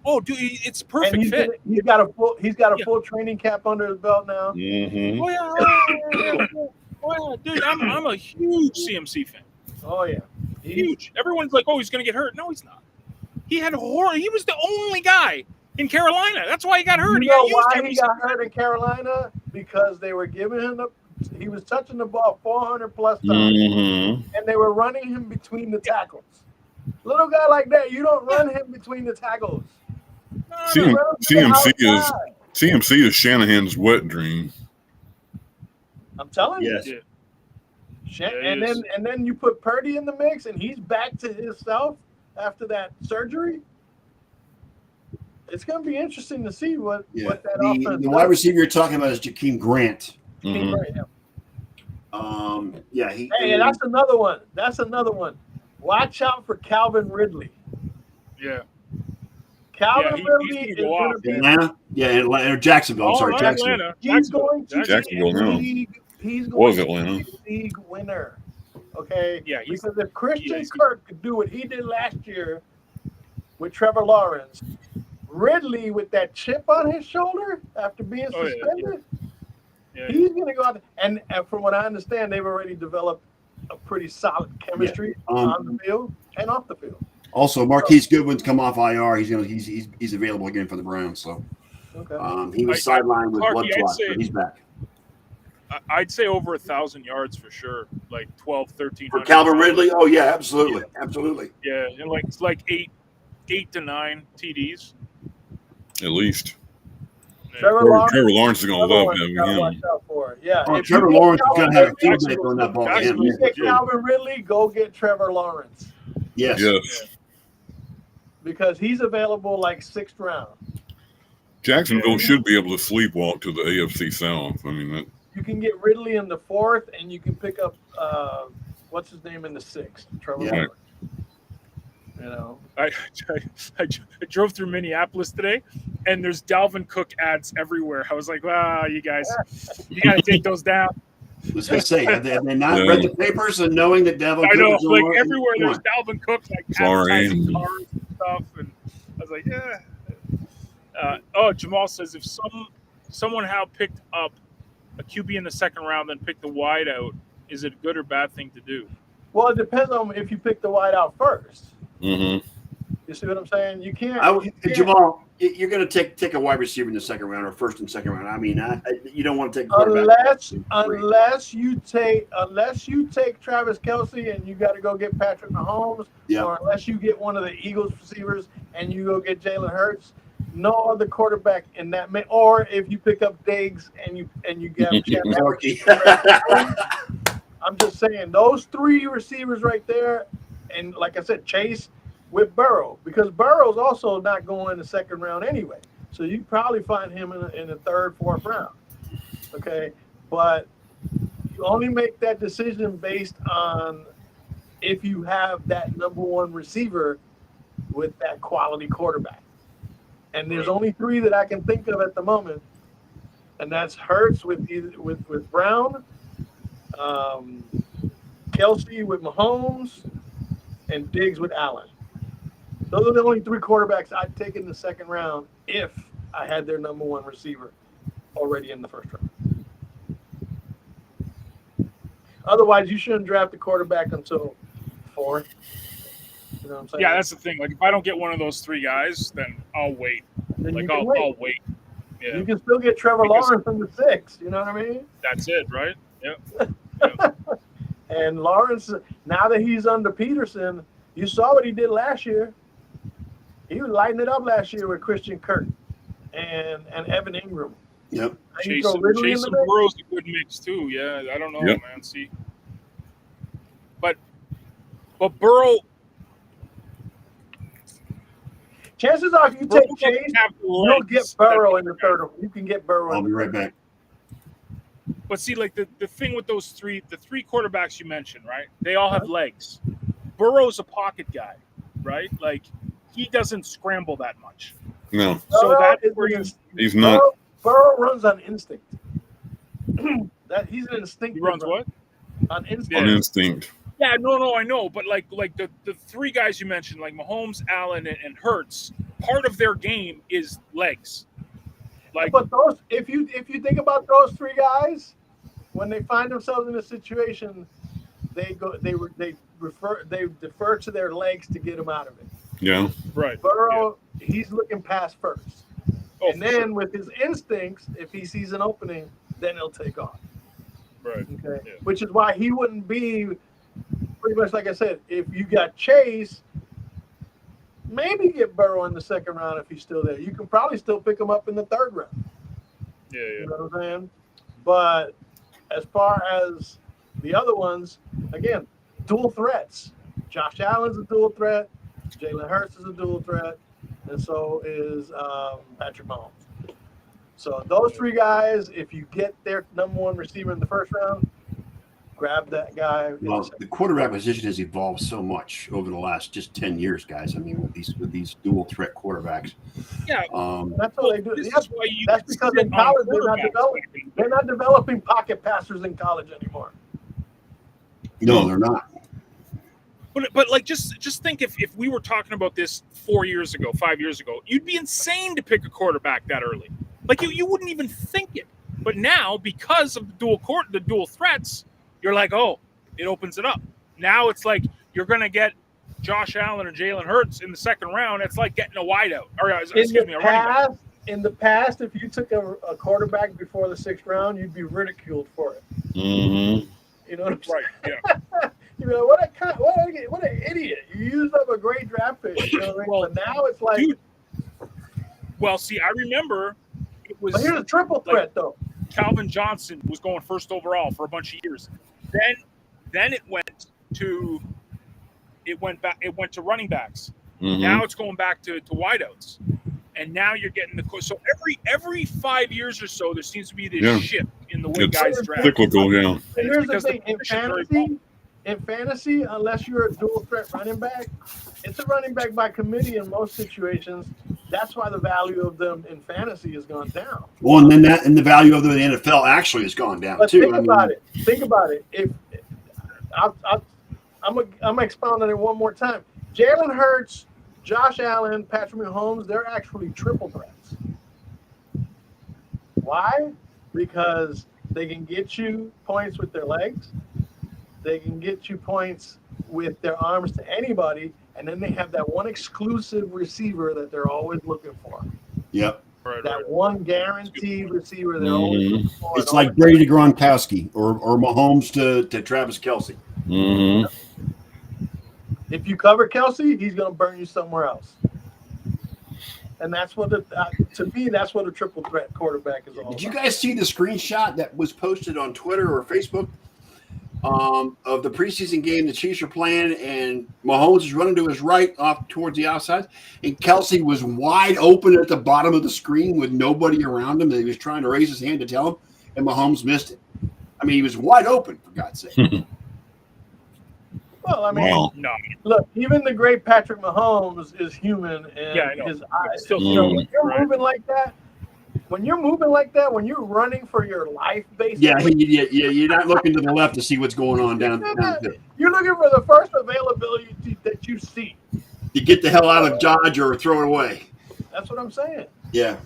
Oh, dude, it's a perfect and fit. He's got a full training camp under his belt now. Mm-hmm. Oh yeah, dude, I'm a huge CMC fan. Oh yeah, huge. Everyone's like, oh, he's gonna get hurt. No, he's not. He had horror. He was the only guy in Carolina. That's why he got hurt. You know why he got hurt in Carolina? Because they were giving him he was touching the ball 400 plus times, and they were running him between the tackles. Little guy like that, you don't run him between the tackles. CMC is Shanahan's wet dream. I'm telling you. Yeah, and then you put Purdy in the mix, and he's back to himself after that surgery. It's going to be interesting to see what that offense. The wide receiver you're talking about is Jakeem Grant. Grant, Hey, that's another one. That's another one. Watch out for Calvin Ridley. Yeah. Calvin Ridley is going to be Atlanta. Yeah, Atlanta. Jacksonville. I'm sorry, Jacksonville. He's going to Jacksonville. He's going to Atlanta. be a league winner. Okay. Yeah. Because if Christian Kirk could do what he did last year with Trevor Lawrence, Ridley with that chip on his shoulder after being suspended, he's going to go out and from what I understand, they've already developed a pretty solid chemistry on the field and off the field. Also, Marquise Goodwin's come off IR. He's available again for the Browns. So he was sidelined with blood clots, but he's back. I'd say over 1,000 yards for sure, like 12, 13. For Calvin Ridley, oh yeah, absolutely, absolutely. Yeah, and like eight to 9 TDs at least. Trevor Lawrence is going to love having him. Yeah, Trevor Lawrence is going to have a field day on that ball. If you get Calvin Ridley, go get Trevor Lawrence. Yes. Because he's available like 6th round. Jacksonville should be able to sleepwalk to the AFC South. I mean, you can get Ridley in the 4th, and you can pick up what's his name in the 6th, Trevor Lawrence. You know, I drove through Minneapolis today, and there's Dalvin Cook ads everywhere. I was like, wow, you guys, you got to take those down. I was going to say, have they not read the papers and knowing that Dalvin Cook is like everywhere there's Dalvin Cook, like advertising Sorry. cars and stuff. And I was like, Jamal says if someone picked up a QB in the 2nd round, then picked the wide out, is it a good or bad thing to do? Well, it depends on if you pick the wide out first. Mm-hmm. You see what I'm saying? You can't. Jamal, you're going to take a wide receiver in the 2nd round or 1st and 2nd round. I mean, you don't want to take unless you take Travis Kelce and you got to go get Patrick Mahomes, or unless you get one of the Eagles receivers and you go get Jalen Hurts. No other quarterback in that or if you pick up Diggs and you get I'm just saying those 3 receivers right there, and like I said, Chase with Burrow, because Burrow's also not going in the 2nd round anyway. So you probably find him in the 3rd, 4th round. Okay, but you only make that decision based on if you have that number 1 receiver with that quality quarterback. And there's only 3 that I can think of at the moment, and that's Hurts with Brown, Kelce with Mahomes, and Diggs with Allen. Those are the only 3 quarterbacks I'd take in the 2nd round if I had their number 1 receiver already in the 1st round. Otherwise, you shouldn't draft the quarterback until 4th. You know what I'm saying? Yeah, that's the thing. Like, if I don't get one of those 3 guys, then I'll wait. I'll wait. Yeah. You can still get Trevor Lawrence in the 6th. You know what I mean? That's it, right? Yeah. And Lawrence, now that he's under Peterson, you saw what he did last year. He was lighting it up last year with Christian Kirk and Evan Ingram. Yep. Chase and Burrow's a good mix too. Yeah, I don't know, man. See, but Burrow. Chances are, if you take Chase, you'll get Burrow in the 3rd. You can get Burrow. I'll be right back. But see, like the thing with those three quarterbacks you mentioned, right? They all have legs. Burrow's a pocket guy, right? Like he doesn't scramble that much. No, So that's where he's not. Burrow runs on instinct. He's an instinctive. He runs what? On instinct. On instinct. Yeah, no, I know, but like the three guys you mentioned, like Mahomes, Allen, and Hurts, part of their game is legs. Like, but those, if you think about those three guys, when they find themselves in a situation, they defer to their legs to get them out of it. Yeah. Right. Burrow, he's looking past first, and then sure. with his instincts, if he sees an opening, then he'll take off. Right. Okay. Yeah. Which is why he wouldn't be pretty much like I said. If you got Chase, maybe get Burrow in the second round if he's still there. You can probably still pick him up in the third round. Yeah. You know what I'm saying? But as far as the other ones, again, dual threats. Josh Allen's a dual threat. Jalen Hurts is a dual threat. And so is Patrick Mahomes. So those three guys, if you get their number one receiver in the first round, grab that guy. Well, the quarterback position has evolved so much over the last just 10 years, guys. I mean, with these dual threat quarterbacks. Yeah. That's what they do. That's because in sit college on they're not developing pocket passers in college anymore. No, they're not. But like just think if we were talking about this 4 years ago, 5 years ago, you'd be insane to pick a quarterback that early. Like you wouldn't even think it. But now, because of the dual threats, you're like, oh, it opens it up. Now it's like you're gonna get Josh Allen or Jalen Hurts in the second round. It's like getting a wideout. Or a running back. In the past, if you took a quarterback before the sixth round, you'd be ridiculed for it. Mm-hmm. You know what I'm saying? Right. Yeah. You know what an idiot! You used up a great draft pick. You know what I mean? Well, but now it's like, dude, well, see, I remember it was. But here's a triple threat though. Calvin Johnson was going first overall for a bunch of years. Then it went to running backs. Mm-hmm. Now it's going back to wideouts. And now you're getting so every 5 years or so there seems to be this shift in the way guys draft. Cyclical, yeah. And here's the thing: in fantasy, unless you're a dual threat running back, it's a running back by committee in most situations. That's why the value of them in fantasy has gone down. Well, and then the value of them in the NFL actually has gone down but too. Think about it. If I'm gonna expound on it one more time. Jalen Hurts, Josh Allen, Patrick Mahomes, they're actually triple threats. Why? Because they can get you points with their legs. They can get you points with their arms to anybody. And then they have that one exclusive receiver that they're always looking for. Yep. That one guaranteed receiver they're always looking for. It's like Brady to Gronkowski or Mahomes to Travis Kelce. Mm-hmm. If you cover Kelce, he's going to burn you somewhere else. And that's what to me, that's what a triple threat quarterback is all about. Did you guys see the screenshot that was posted on Twitter or Facebook of the preseason game the Chiefs are playing, and Mahomes is running to his right off towards the outside, and Kelce was wide open at the bottom of the screen with nobody around him, and he was trying to raise his hand to tell him, and Mahomes missed it. I mean, he was wide open, for God's sake. Well, I mean, No. Look, even the great Patrick Mahomes is human, and his eyes. Still When you're moving like that, when you're running for your life, basically. Yeah, you're not looking to the left to see what's going on down there. You're looking for the first availability that you see. You get the hell out of Dodge or throw it away. That's what I'm saying. Yeah.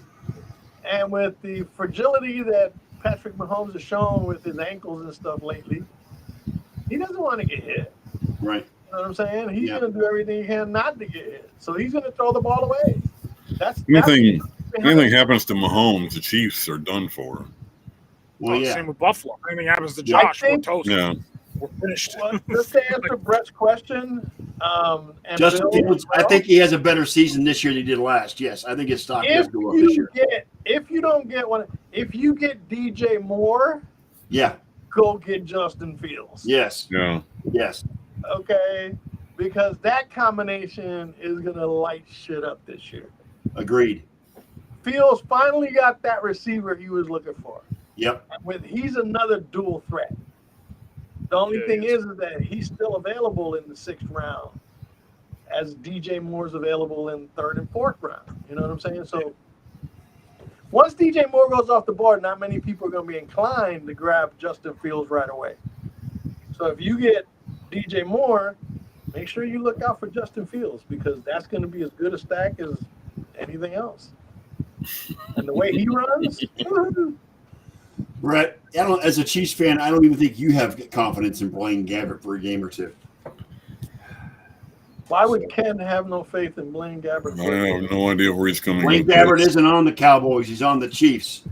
And with the fragility that Patrick Mahomes has shown with his ankles and stuff lately, he doesn't want to get hit. Right. You know what I'm saying? He's going to do everything he can not to get hit. So he's going to throw the ball away. Anything happens to Mahomes, the Chiefs are done for. Well, Same with Buffalo. Anything happens to Josh, we're toast. Yeah. We're finished. Well, just to answer Brett's question, and Justin Bill, Fields, I think he has a better season this year than he did last. Yes, I think his stock does go up this year. If you get DJ Moore, Yeah. go get Justin Fields. Yes. Yeah. Yes. Okay, because that combination is gonna light shit up this year. Agreed. Fields finally got that receiver he was looking for. Yep. He's another dual threat. The only Yeah, thing he is that he's still available in the 6th round, as DJ Moore's available in 3rd and 4th round. You know what I'm saying? So once DJ Moore goes off the board, not many people are going to be inclined to grab Justin Fields right away. So if you get DJ Moore, make sure you look out for Justin Fields, because that's going to be as good a stack as anything else. And the way he runs, Brett, as a Chiefs fan, I don't even think you have confidence in Blaine Gabbert for a game or two. why would Ken have no faith in Blaine Gabbert? I have no idea where he's coming. Blaine Gabbert isn't on the Cowboys; he's on the Chiefs.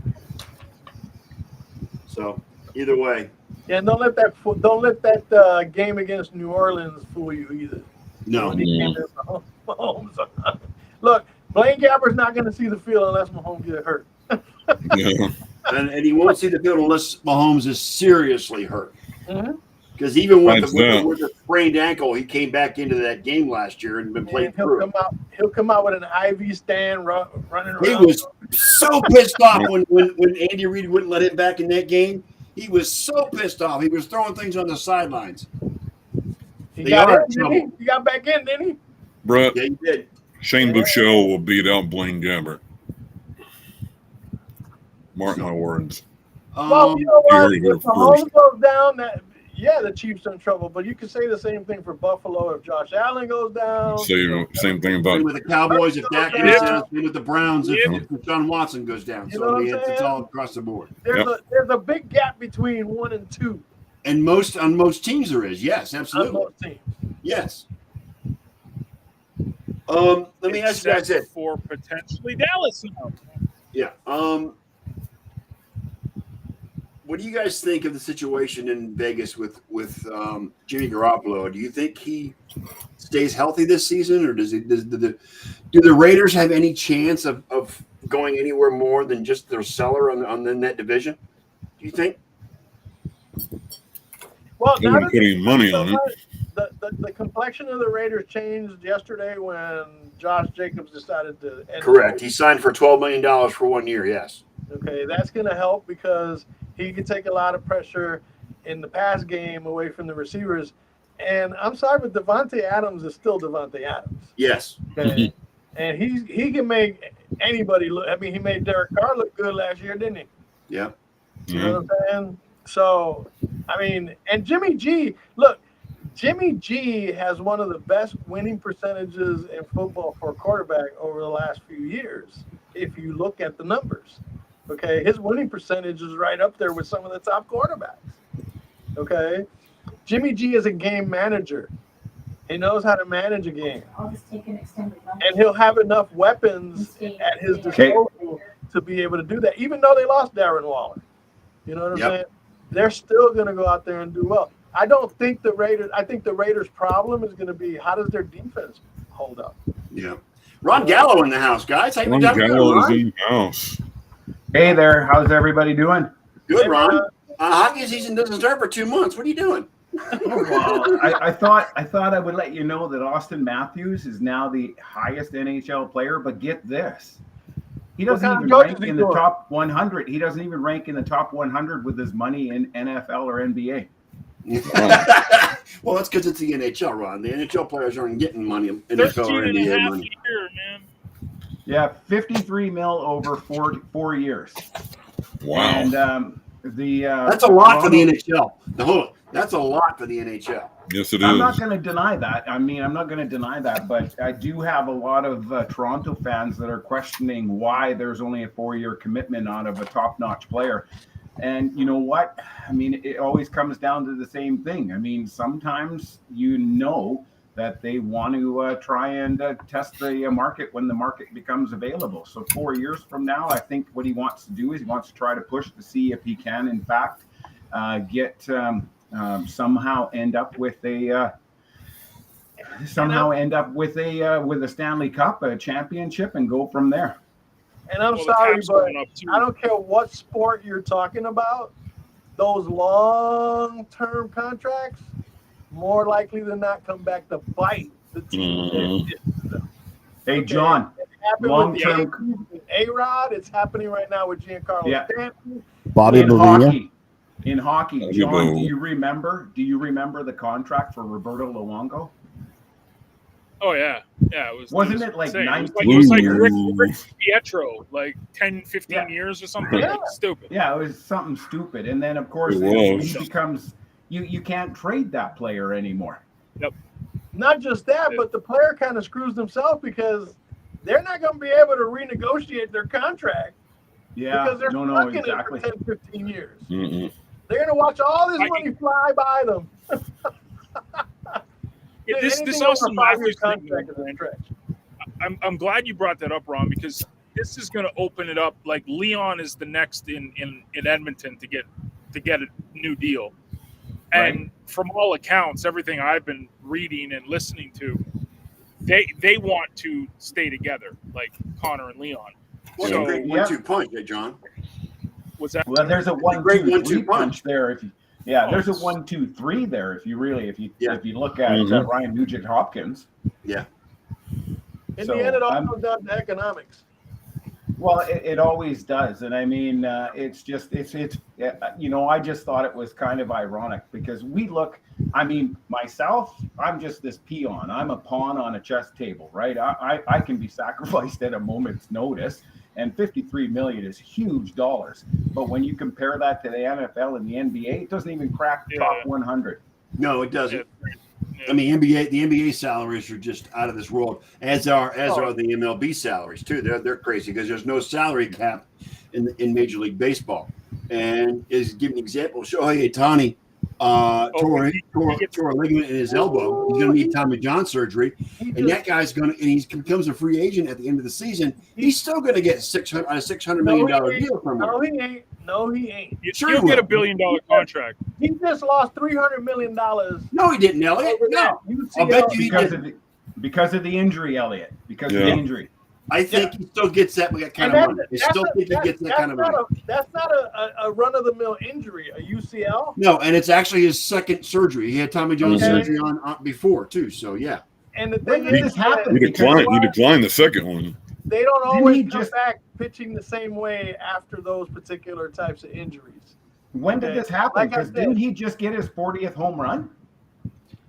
So either way, Yeah, don't let that game against New Orleans fool you either. no. When he came in for Mahomes. Look, Blaine Gabbert's not going to see the field unless Mahomes gets hurt. Yeah. And he won't see the field unless Mahomes is seriously hurt. Mm-hmm. Because even with That's with the sprained ankle, he came back into that game last year and been played through. He'll come out with an IV stand running around. He was so pissed off when Andy Reid wouldn't let him back in that game. He was so pissed off. He was throwing things on the sidelines. He They got are in, didn't he? He got back in, didn't he? Brett, Yeah, he did. Shane Buechele will beat out Blaine Gabbert. Mark my words. Well, you know what? heard it here If Mahomes goes down, the Chiefs are in trouble. But you could say the same thing for Buffalo if Josh Allen goes down. Same thing Same about with the Cowboys, if Dak goes Yeah. down. Same with the Browns, if Yeah. Deshaun Watson goes down. You know So what I'm it's saying? all across the board. There's a big gap between 1 and 2 And on most teams there is. Yes, on absolutely. both teams. Yes. Let me ask you guys this. for potentially Dallas now. Yeah. What do you guys think of the situation in Vegas with Jimmy Garoppolo? Do you think he stays healthy this season, or do the Raiders have any chance of going anywhere more than just their cellar in that division? Do you think? Well, they wouldn't put any money on it. The complexion of the Raiders changed yesterday when Josh Jacobs decided to end. Correct. He signed for $12 million for 1 year. Yes. Okay, that's going to help because he can take a lot of pressure in the pass game away from the receivers. And I'm sorry, but Devontae Adams is still Devontae Adams. Yes. Okay? And he can make anybody look. I mean, he made Derek Carr look good last year, didn't he? Yeah. You know what I'm saying? So, I mean, and Jimmy G, look, Jimmy G has one of the best winning percentages in football for a quarterback over the last few years, if you look at the numbers. Okay, his winning percentage is right up there with some of the top quarterbacks. Okay, Jimmy G is a game manager. He knows how to manage a game. And he'll have enough weapons at his disposal to be able to do that, even though they lost Darren Waller. You know what I'm saying? They're still going to go out there and do well. I think the Raiders' problem is going to be how does their defense hold up? Yeah. Ron Gallo in the house, guys. How you Ron doing, Gallo is Ron? in the house. Hey there, how's everybody doing? Good, Ron. Hockey season doesn't start for 2 months. What are you doing? Well, I thought I would let you know that Austin Matthews is now the highest NHL player, but get this. He doesn't even rank in the top 100. He doesn't even rank in the top 100 with his money in NFL or NBA. Well, that's because it's the NHL, Ron. The NHL players aren't getting money in 13 NFL or and a NBA half money. a year, man. Yeah, 53 mil over 4 years. Wow. And that's a lot for the NHL. That's a lot for the NHL. Yes, it is. I'm not going to deny that. I mean, I'm not going to deny that, but I do have a lot of Toronto fans that are questioning why there's only a 4-year commitment out of a top-notch player. And you know what? I mean, it always comes down to the same thing. I mean, sometimes that they want to try and test the market when the market becomes available. So 4 years from now, I think what he wants to do is he wants to try to push to see if he can, in fact, somehow end up with a Stanley Cup, a championship, and go from there. And I'm Well, sorry, Caps but going up, too. I don't care what sport you're talking about. Those long-term contracts, more likely than not, come back to bite the team. Hey, John. happened with long-term A-Rod. It's happening right now with Giancarlo Stanton. Bobby Bonilla. In hockey, Bobby John, Bo. do you remember the contract for Roberto Luongo? Oh yeah, it Wasn't it like insane. 19? It was like Rick Ooh. Pietro, like 10, 15 years or something. Yeah. Like, stupid. Yeah, it was something stupid. And then of course It was. he becomes you can't trade that player anymore. Not just that, but the player kind of screws themselves because they're not going to be able to renegotiate their contract Yeah, because they're no, stuck in exactly. it for 10, 15 years. Mm-mm. They're going to watch all this money fly by them. This Anything Austin over a 5-year Matthews thing, contract is a stretch. I'm glad you brought that up, Ron, because this is going to open it up. Like Leon is the next in Edmonton to get a new deal, and from all accounts, everything I've been reading and listening to, they want to stay together, like Connor and Leon. What So, a great 1-2 punch, John. was that? Well, there's a great 1-2-3 1-2 punch there. There's a 1-2-3 there. If you look at Ryan Nugent Hopkins. Yeah. In So, the end, it all comes down to economics. Well, it always does, and I mean, it's I just thought it was kind of ironic because I mean, myself, I'm just this peon. I'm a pawn on a chess table, right? I can be sacrificed at a moment's notice, and $53 million is huge dollars. But when you compare that to the NFL and the NBA, it doesn't even crack the top 100. No, it doesn't. I mean, the NBA salaries are just out of this world, as are the MLB salaries too. They're crazy because there's no salary cap in Major League Baseball. And is give an example, Shohei Ohtani tore a ligament in his elbow. He's going to need Tommy John surgery, and that guy's going to, and he becomes a free agent at the end of the season. He's still going to get $600 million deal from him. No, he ain't. No, he ain't. You'll get $1 billion contract. He just lost $300 million. No, he didn't, Elliot. No, I'll bet you he did. Because of the injury, Elliot. Because of the injury. I think he still gets that kind of money. I still think he gets that kind of money. That's not a run-of-the-mill injury, a UCL. No, and it's actually his second surgery. He had Tommy John surgery on before too. So yeah. And the thing is, He declined the second one. They don't always come back pitching the same way after those particular types of injuries. When did this happen? Because didn't he just get his 40th home run?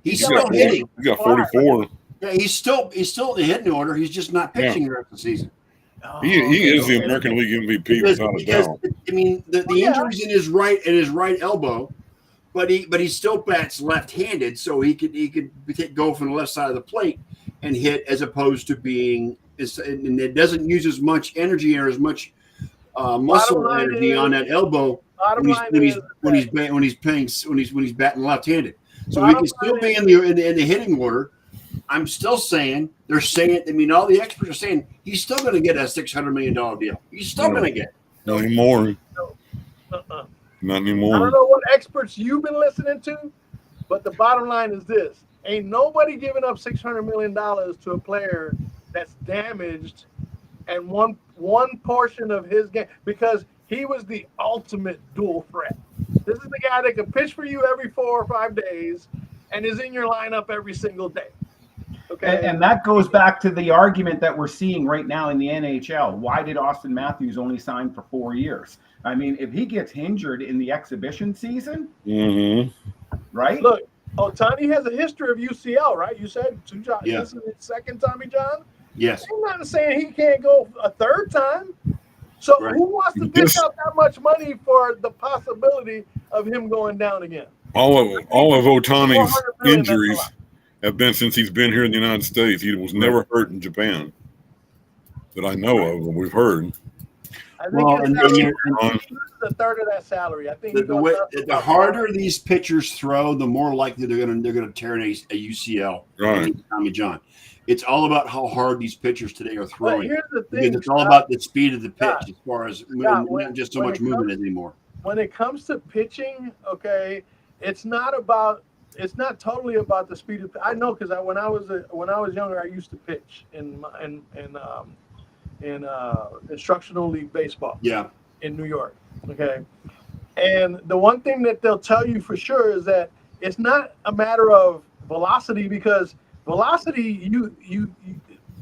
He's still hitting. He got 44. Yeah, he's still in the hitting order. He's just not pitching the rest of the season. He is the American League MVP without a doubt. I mean, the injury's in his right elbow, but he still bats left-handed, so he could go from the left side of the plate and hit, as opposed to being, and it doesn't use as much energy or as much muscle energy on that elbow when he's batting left-handed. So he can still be in the hitting order. I'm still saying they're saying. I mean, all the experts are saying he's still going to get a $600 million deal. He's still going to get. Not anymore. Not anymore. I don't know what experts you've been listening to, but the bottom line is this: ain't nobody giving up $600 million to a player that's damaged, and one portion of his game, because he was the ultimate dual threat. This is the guy that can pitch for you every 4 or 5 days and is in your lineup every single day. Okay. And that goes back to the argument that we're seeing right now in the NHL. Why did Austin Matthews only sign for 4 years? I mean, if he gets injured in the exhibition season, right? Look, Ohtani has a history of UCL, right? You said this is his second Tommy John? Yes. I'm not saying he can't go a third time. So who wants to pick up that much money for the possibility of him going down again? All of Ohtani's injuries have been since he's been here in the United States. He was never hurt in Japan that I know of, and we've heard. I think a third of that salary. I think the harder these pitchers throw, the more likely they're gonna tear a UCL. Right. Tommy John. It's all about how hard these pitchers today are throwing. But here's the thing, it's all about the speed of the pitch, as far as not just so much movement anymore. When it comes to pitching, okay, it's not totally about the speed of. I know, because when I was younger, I used to pitch in instructional league baseball. Yeah. In New York. Okay. And the one thing that they'll tell you for sure is that it's not a matter of velocity, because velocity,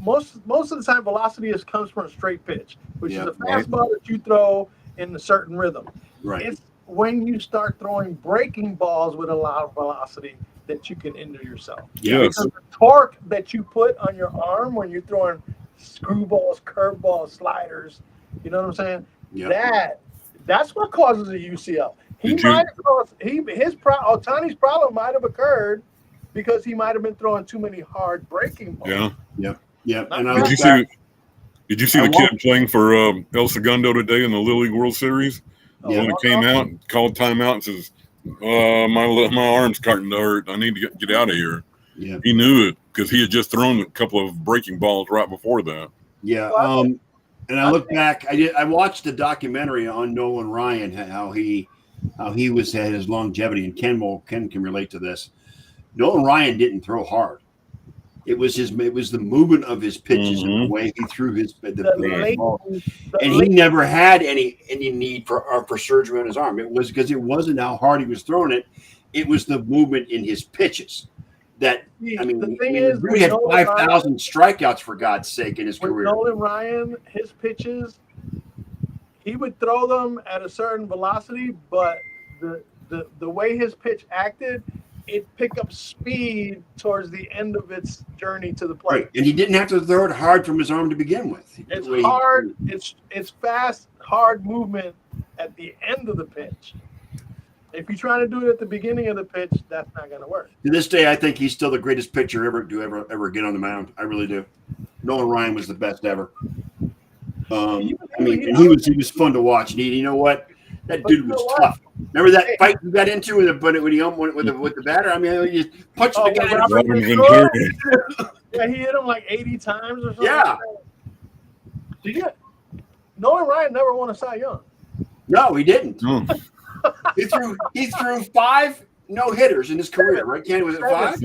most of the time velocity comes from a straight pitch, which is a right. fastball that you throw in a certain rhythm. Right. It's when you start throwing breaking balls with a lot of velocity that you can injure yourself. Yes. Because the torque that you put on your arm when you're throwing screwballs, curveballs, sliders, you know what I'm saying? Yep. That's what causes a UCL. Otani's problem might have occurred because he might have been throwing too many hard breaking balls. Yeah. And Did you see the kid playing for El Segundo today in the Little League World Series? Yeah. When it came out, called timeout and says, my arm's starting to hurt. I need to get out of here. Yeah. He knew it because he had just thrown a couple of breaking balls right before that. Yeah. And I look back, I watched the documentary on Nolan Ryan, how he was at his longevity, and Ken can relate to this. Nolan Ryan didn't throw hard. It was the movement of his pitches and the way he threw the ball. And he never had any need for surgery on his arm. It was because it wasn't how hard he was throwing it. It was the movement in his pitches. The thing is, he had 5,000 strikeouts, for God's sake, in his career. Nolan Ryan, his pitches, he would throw them at a certain velocity, but the way his pitch acted, it picked up speed towards the end of its journey to the plate. Right. And he didn't have to throw it hard from his arm to begin with. It's hard. It's fast, hard movement at the end of the pitch. If you're trying to do it at the beginning of the pitch, that's not going to work. To this day, I think he's still the greatest pitcher ever get on the mound. I really do. Nolan Ryan was the best ever. He was fun to watch. And you know what? That dude was tough. Remember that fight you got into with the batter? I mean, you punched the guy. Yeah, he hit him like 80 times or something. Yeah. Nolan Ryan never won a Cy Young. No, he didn't. He threw 5 no-hitters in his career, right, Ken? Was it 5?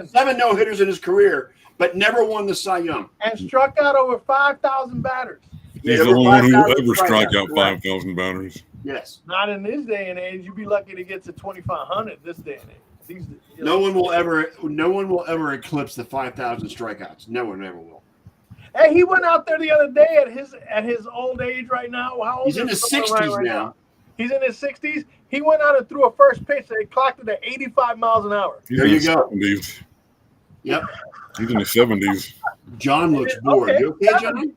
7 no-hitters in his career, but never won the Cy Young. And struck out over 5,000 batters. He's the only one who ever struck out 5,000 batters. Yes. Not in this day and age. You'd be lucky to get to 2,500 this day and age. No one will ever eclipse the 5,000 strikeouts. No one ever will. Hey, he went out there the other day at his old age right now. How old He's in his 60s now. He's in his 60s. He went out and threw a first pitch. They clocked it at 85 miles an hour. There you go. 70s. Yep. He's in the 70s. John looks bored. You okay, John?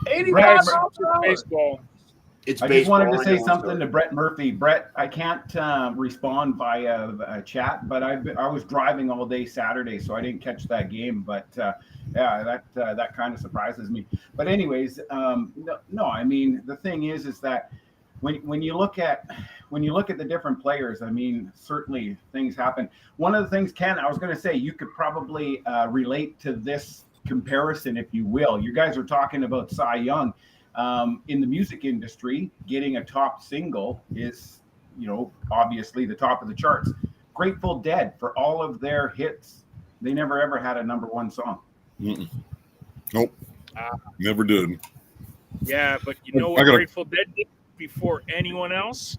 85 miles an hour. Baseball. I just wanted to say something to Brett Murphy. Brett, I can't respond via chat, but I was driving all day Saturday, so I didn't catch that game. But that kind of surprises me. But anyways, no. I mean, the thing is that when you look at the different players, I mean, certainly things happen. One of the things, Ken, I was going to say, you could probably relate to this comparison, if you will. You guys are talking about Cy Young. In the music industry, getting a top single is, obviously the top of the charts. Grateful Dead, for all of their hits, they never ever had a number 1 song. Mm-mm. Nope. Never did. Yeah, but you know what Grateful Dead did before anyone else?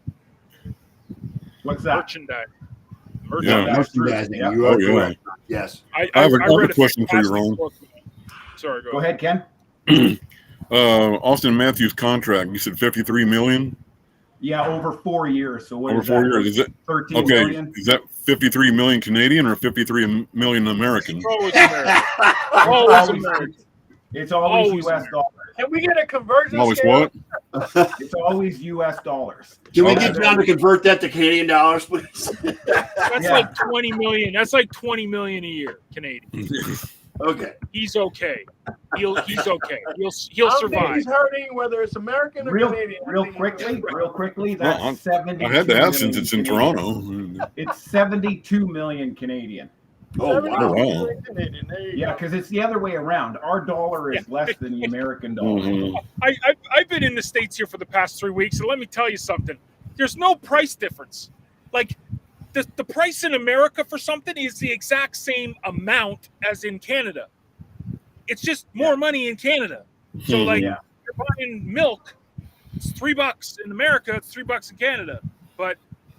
What's that? Merchandise. Merchandising. Yeah. You are correct. Yes. I have a question for you, Ron. Sorry, go ahead, Ken. Austin Matthews' contract, you said $53 million? Yeah, over 4 years. So over 4 years, is it 13 million? Is that 53 million Canadian or 53 million American? Always American. It's always US dollars. Can we get a conversion? Always scale? what? It's always US dollars. Can we get John to convert that to Canadian dollars, please? That's like 20 million. That's like 20 million a year Canadian. Okay. He's okay. He's okay. He'll I don't think survive. he's hurting whether it's American or Canadian. Real quickly. That's 70. I had to ask since it's in Toronto. It's 72 million Canadian. Oh, wow. Yeah, because it's the other way around. Our dollar is less than the American dollar. Mm-hmm. I've been in the States here for the past 3 weeks, and let me tell you something. There's no price difference. Like, the price in America for something is the exact same amount as in Canada. It's just more money in Canada. So, like, you're buying milk, it's $3 in America, it's $3 in Canada. But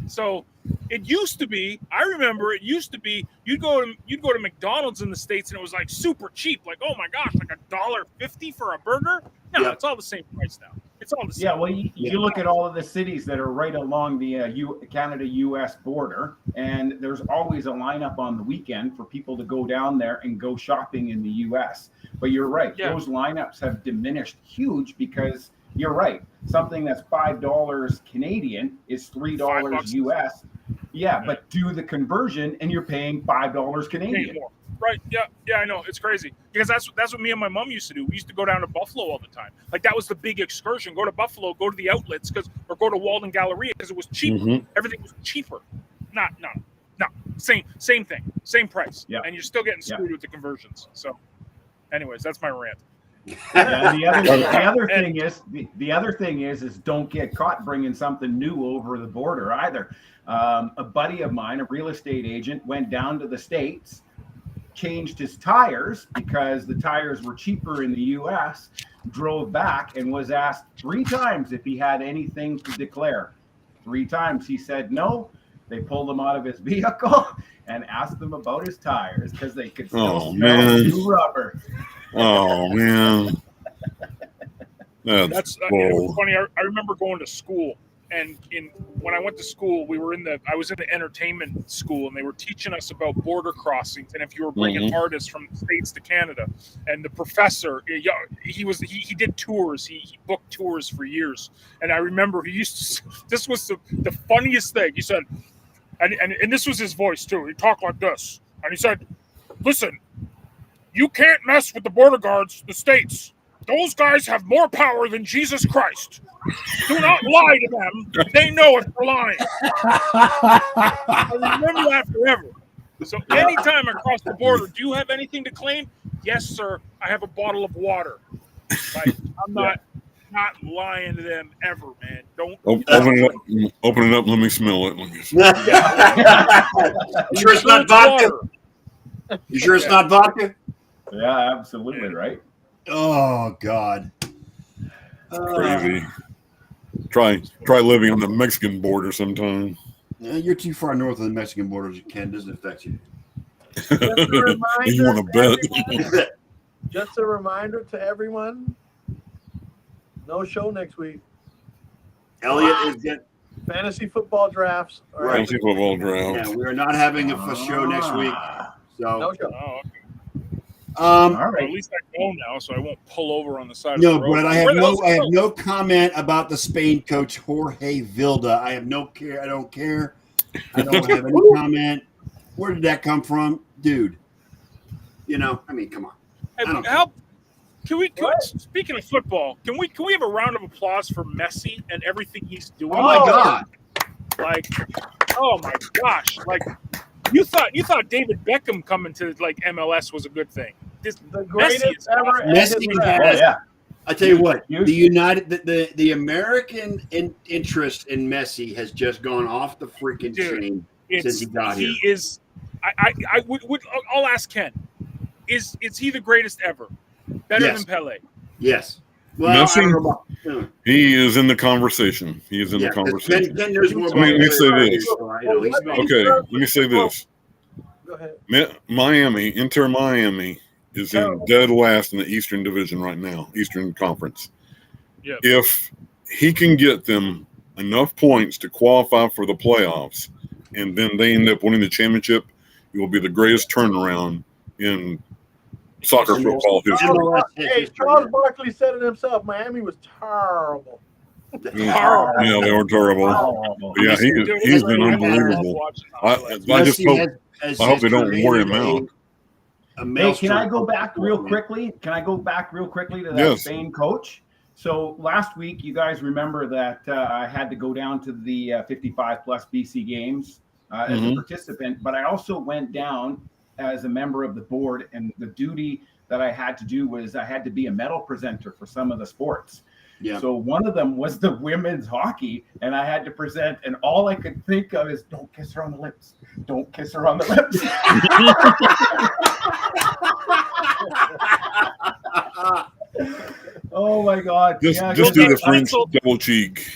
so It used to be. I remember it used to be. You'd go to McDonald's in the States and it was like super cheap. Like, oh my gosh, like $1.50 for a burger. No, Yeah. it's all the same price now. It's all the same. Yeah, well, you look at all of the cities that are right along the Canada-U.S. border, and there's always a lineup on the weekend for people to go down there and go shopping in the U.S. But you're right; those lineups have diminished huge because you're right. Something that's $5 Canadian is $3 U.S. Yeah, but do the conversion, and you're paying $5 Canadian. More. Right? Yeah, I know. It's crazy because that's what me and my mom used to do. We used to go down to Buffalo all the time. Like that was the big excursion. Go to Buffalo, go to the outlets or go to Walden Galleria because it was cheaper. Mhm. Everything was cheaper. No. Same thing, same price. Yeah. And you're still getting screwed with the conversions. So, anyways, that's my rant. Yeah, the other thing is don't get caught bringing something new over the border either. A buddy of mine, a real estate agent, went down to the States, changed his tires because the tires were cheaper in the U.S., drove back and was asked 3 times if he had anything to declare. 3 times he said no. They pulled him out of his vehicle and asked him about his tires because they could still smell new rubber. Oh, man. That's it was funny. I remember going to school, and when I went to school, I was in the entertainment school, and they were teaching us about border crossings, and if you were bringing artists from the States to Canada, and the professor, he did tours, he booked tours for years, and I remember this was the funniest thing. He said, and this was his voice too. He talked like this, and he said, "Listen, you can't mess with the border guards, the States. Those guys have more power than Jesus Christ. Do not lie to them. They know if you're lying." I remember that forever. So anytime I cross the border, do you have anything to claim? Yes, sir. I have a bottle of water. Like, I'm not lying to them ever, man. Don't open it up. Let me smell it. You sure it's not vodka? You sure it's not vodka? Yeah, absolutely right. Oh God. Crazy. Try living on the Mexican border sometime. You're too far north of the Mexican border. Ken, doesn't affect you. You want to bet? Just a reminder to everyone, no show next week. Elliot is getting fantasy football drafts. Right. Fantasy football draft. Yeah, we are not having a show next week. So no show. Oh, okay. All right. Well, at least I know now, so I won't pull over on the side no, of the road. but I have no comment about the Spain coach Jorge Vilda. I have no care. I don't care. I don't have any comment. Where did that come from, dude? You know, I mean, come on. Can we speaking of football, can we have a round of applause for Messi and everything he's doing? Oh my God! Like, oh my gosh! Like, you thought David Beckham coming to like MLS was a good thing. The greatest ever. Messi has. I tell you what, the American interest in Messi has just gone off the freaking chain since he got here. He is. I'll ask Ken. Is he the greatest ever? Better than Pele? Yes. Well, Messi, he is in the converstion. He is in the conversation. Let me say this. Okay, let me say this. Go ahead. Inter Miami is in dead last in the Eastern Division right now, Eastern Conference. Yep. If he can get them enough points to qualify for the playoffs, and then they end up winning the championship, it will be the greatest turnaround in soccer football history. Hey, Charles Barkley said it himself. Miami was terrible. Yeah, they were terrible. Yeah, he's been unbelievable. I hope they don't wear him out. Hey, can I go back real quickly? To that Spain coach? So last week, you guys remember that I had to go down to the 55-plus BC games as a participant, but I also went down as a member of the board, and the duty that I had to do was I had to be a medal presenter for some of the sports. Yeah. So one of them was the women's hockey, and I had to present, and all I could think of is, don't kiss her on the lips. Don't kiss her on the lips. Oh, my God. Just do the French double cheek.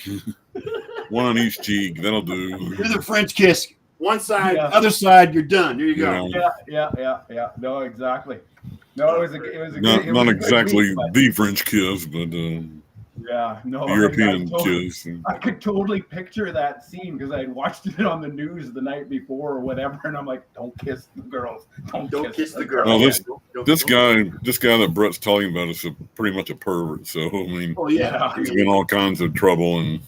One on each cheek. That'll do. Do the French kiss. One side, Yeah. other side, you're done. There you go. Yeah. No, exactly. No, it was a Not it was a good exactly week, but the French kiss, but yeah, no, the European I kiss. could totally picture that scene because I had watched it on the news the night before or whatever, and I'm like, don't kiss the girls. Don't kiss the girls. Oh, Yeah, this guy that Brett's talking about is pretty much a pervert. So I mean, Oh yeah. he's in all kinds of trouble, and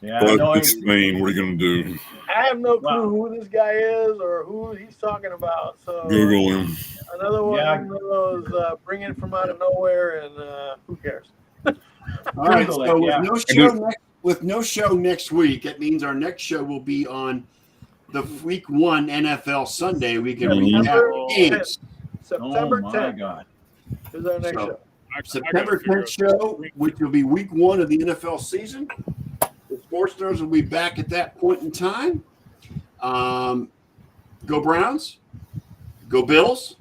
but no, it's Spain. What are you gonna do? I have no clue who this guy is or who he's talking about. So Google him. another one Yeah. of those bring it from out of nowhere, and who cares? All right. Google So it, with no show next week, that means our next show will be on the Week 1 NFL Sunday. We can recap games. September Oh my 10th God. is our next show. September 10th show, which will be Week 1 of the NFL season. The Sports Nerds will be back at that point in time. Go Browns, go Bills,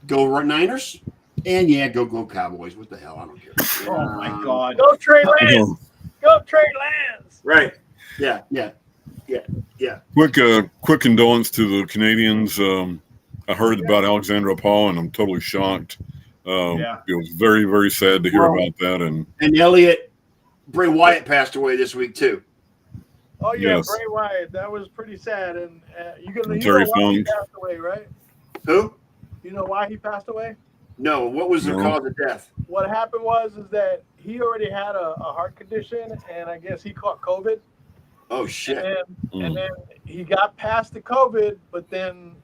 go Niners, and go Cowboys. What the hell? I don't care. Oh my God. Go Trey Lance! Go Trey Lance! Right. Yeah. Quick condolence to the Canadians. I heard about Alexandra Paul, and I'm totally shocked. It was very, very sad to hear about that. And Elliot, Bray Wyatt passed away this week too. Oh yeah, Yes. Bray Wyatt. That was pretty sad. And you know Terry why he Funk. passed away, right? Who? You know why he passed away? No. What was the cause of death? What happened was that he already had a heart condition, and I guess he caught COVID. Oh shit. And then he got past the COVID, but then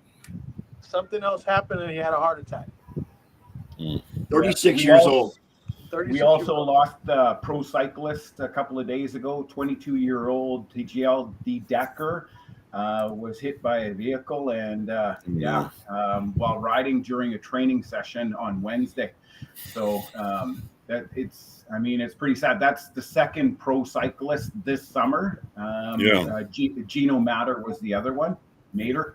something else happened, and he had a heart attack. 36 years old. We also lost the pro cyclist a couple of days ago. 22-year-old TGL Decker was hit by a vehicle, and while riding during a training session on Wednesday. So it's pretty sad. That's the second pro cyclist this summer. Gino Matter was the other one. Mater.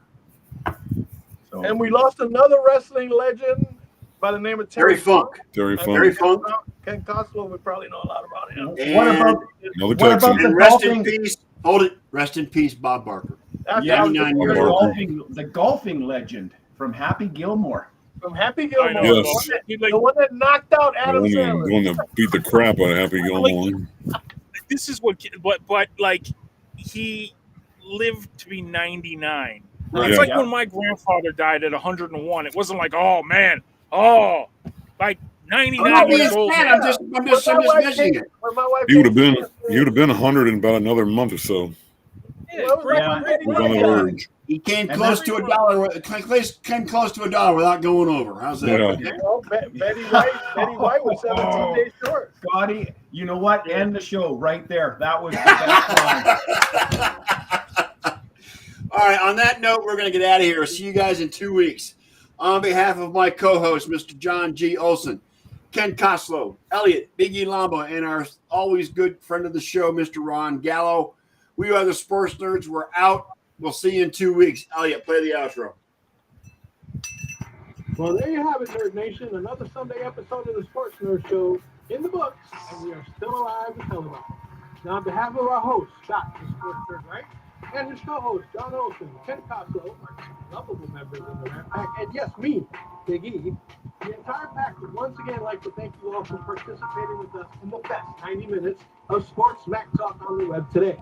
So, and we lost another wrestling legend by the name of Terry Funk. Terry Funk. Ken Costlow would probably know a lot about him. And, what about and rest in peace. Hold it. Rest in peace, Bob Barker. 99 years old. The golfing legend from Happy Gilmore. From Happy Gilmore. Yes. The one that knocked out Adam Sandler. The one that beat the crap out of Happy Gilmore. This is but like he lived to be 99. Right. It's like when my grandfather died at 101. It wasn't like, oh man, like 99 years old. I'm just mentioning it. He would have been 100 in about another month or so. Yeah, He was on the verge. He came close to $1. Came close to $1 without going over. How's that? Yeah. Well, Betty White was 17 days short. Scotty, you know what? End the show right there. That was the best line. All right. On that note, we're going to get out of here. See you guys in 2 weeks. On behalf of my co-host, Mr. John G. Olson, Ken Costlow, Elliot, Big E Lamba, and our always good friend of the show, Mr. Ron Gallo. We are the Sports Nerds. We're out. We'll see you in 2 weeks. Elliot, play the outro. Well, there you have it, Nerd Nation. Another Sunday episode of the Sports Nerd Show in the books, and we are still alive to tell about it. Now, on behalf of our host, Scott, the Sports Nerd, right? And his co-host, John Olson, Ken Costlow, our lovable members of the Rant Pack, and yes, me, Big E, the entire pack would once again like to thank you all for participating with us in the best 90 minutes of sports smack talk on the web today.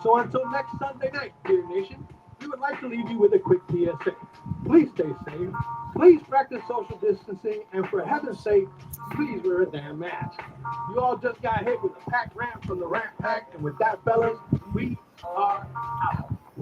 So until next Sunday night, dear nation, we would like to leave you with a quick PSA. Please stay safe. Please practice social distancing. And for heaven's sake, please wear a damn mask. You all just got hit with a pack rant from the Rant Pack. And with that, fellas, we are out.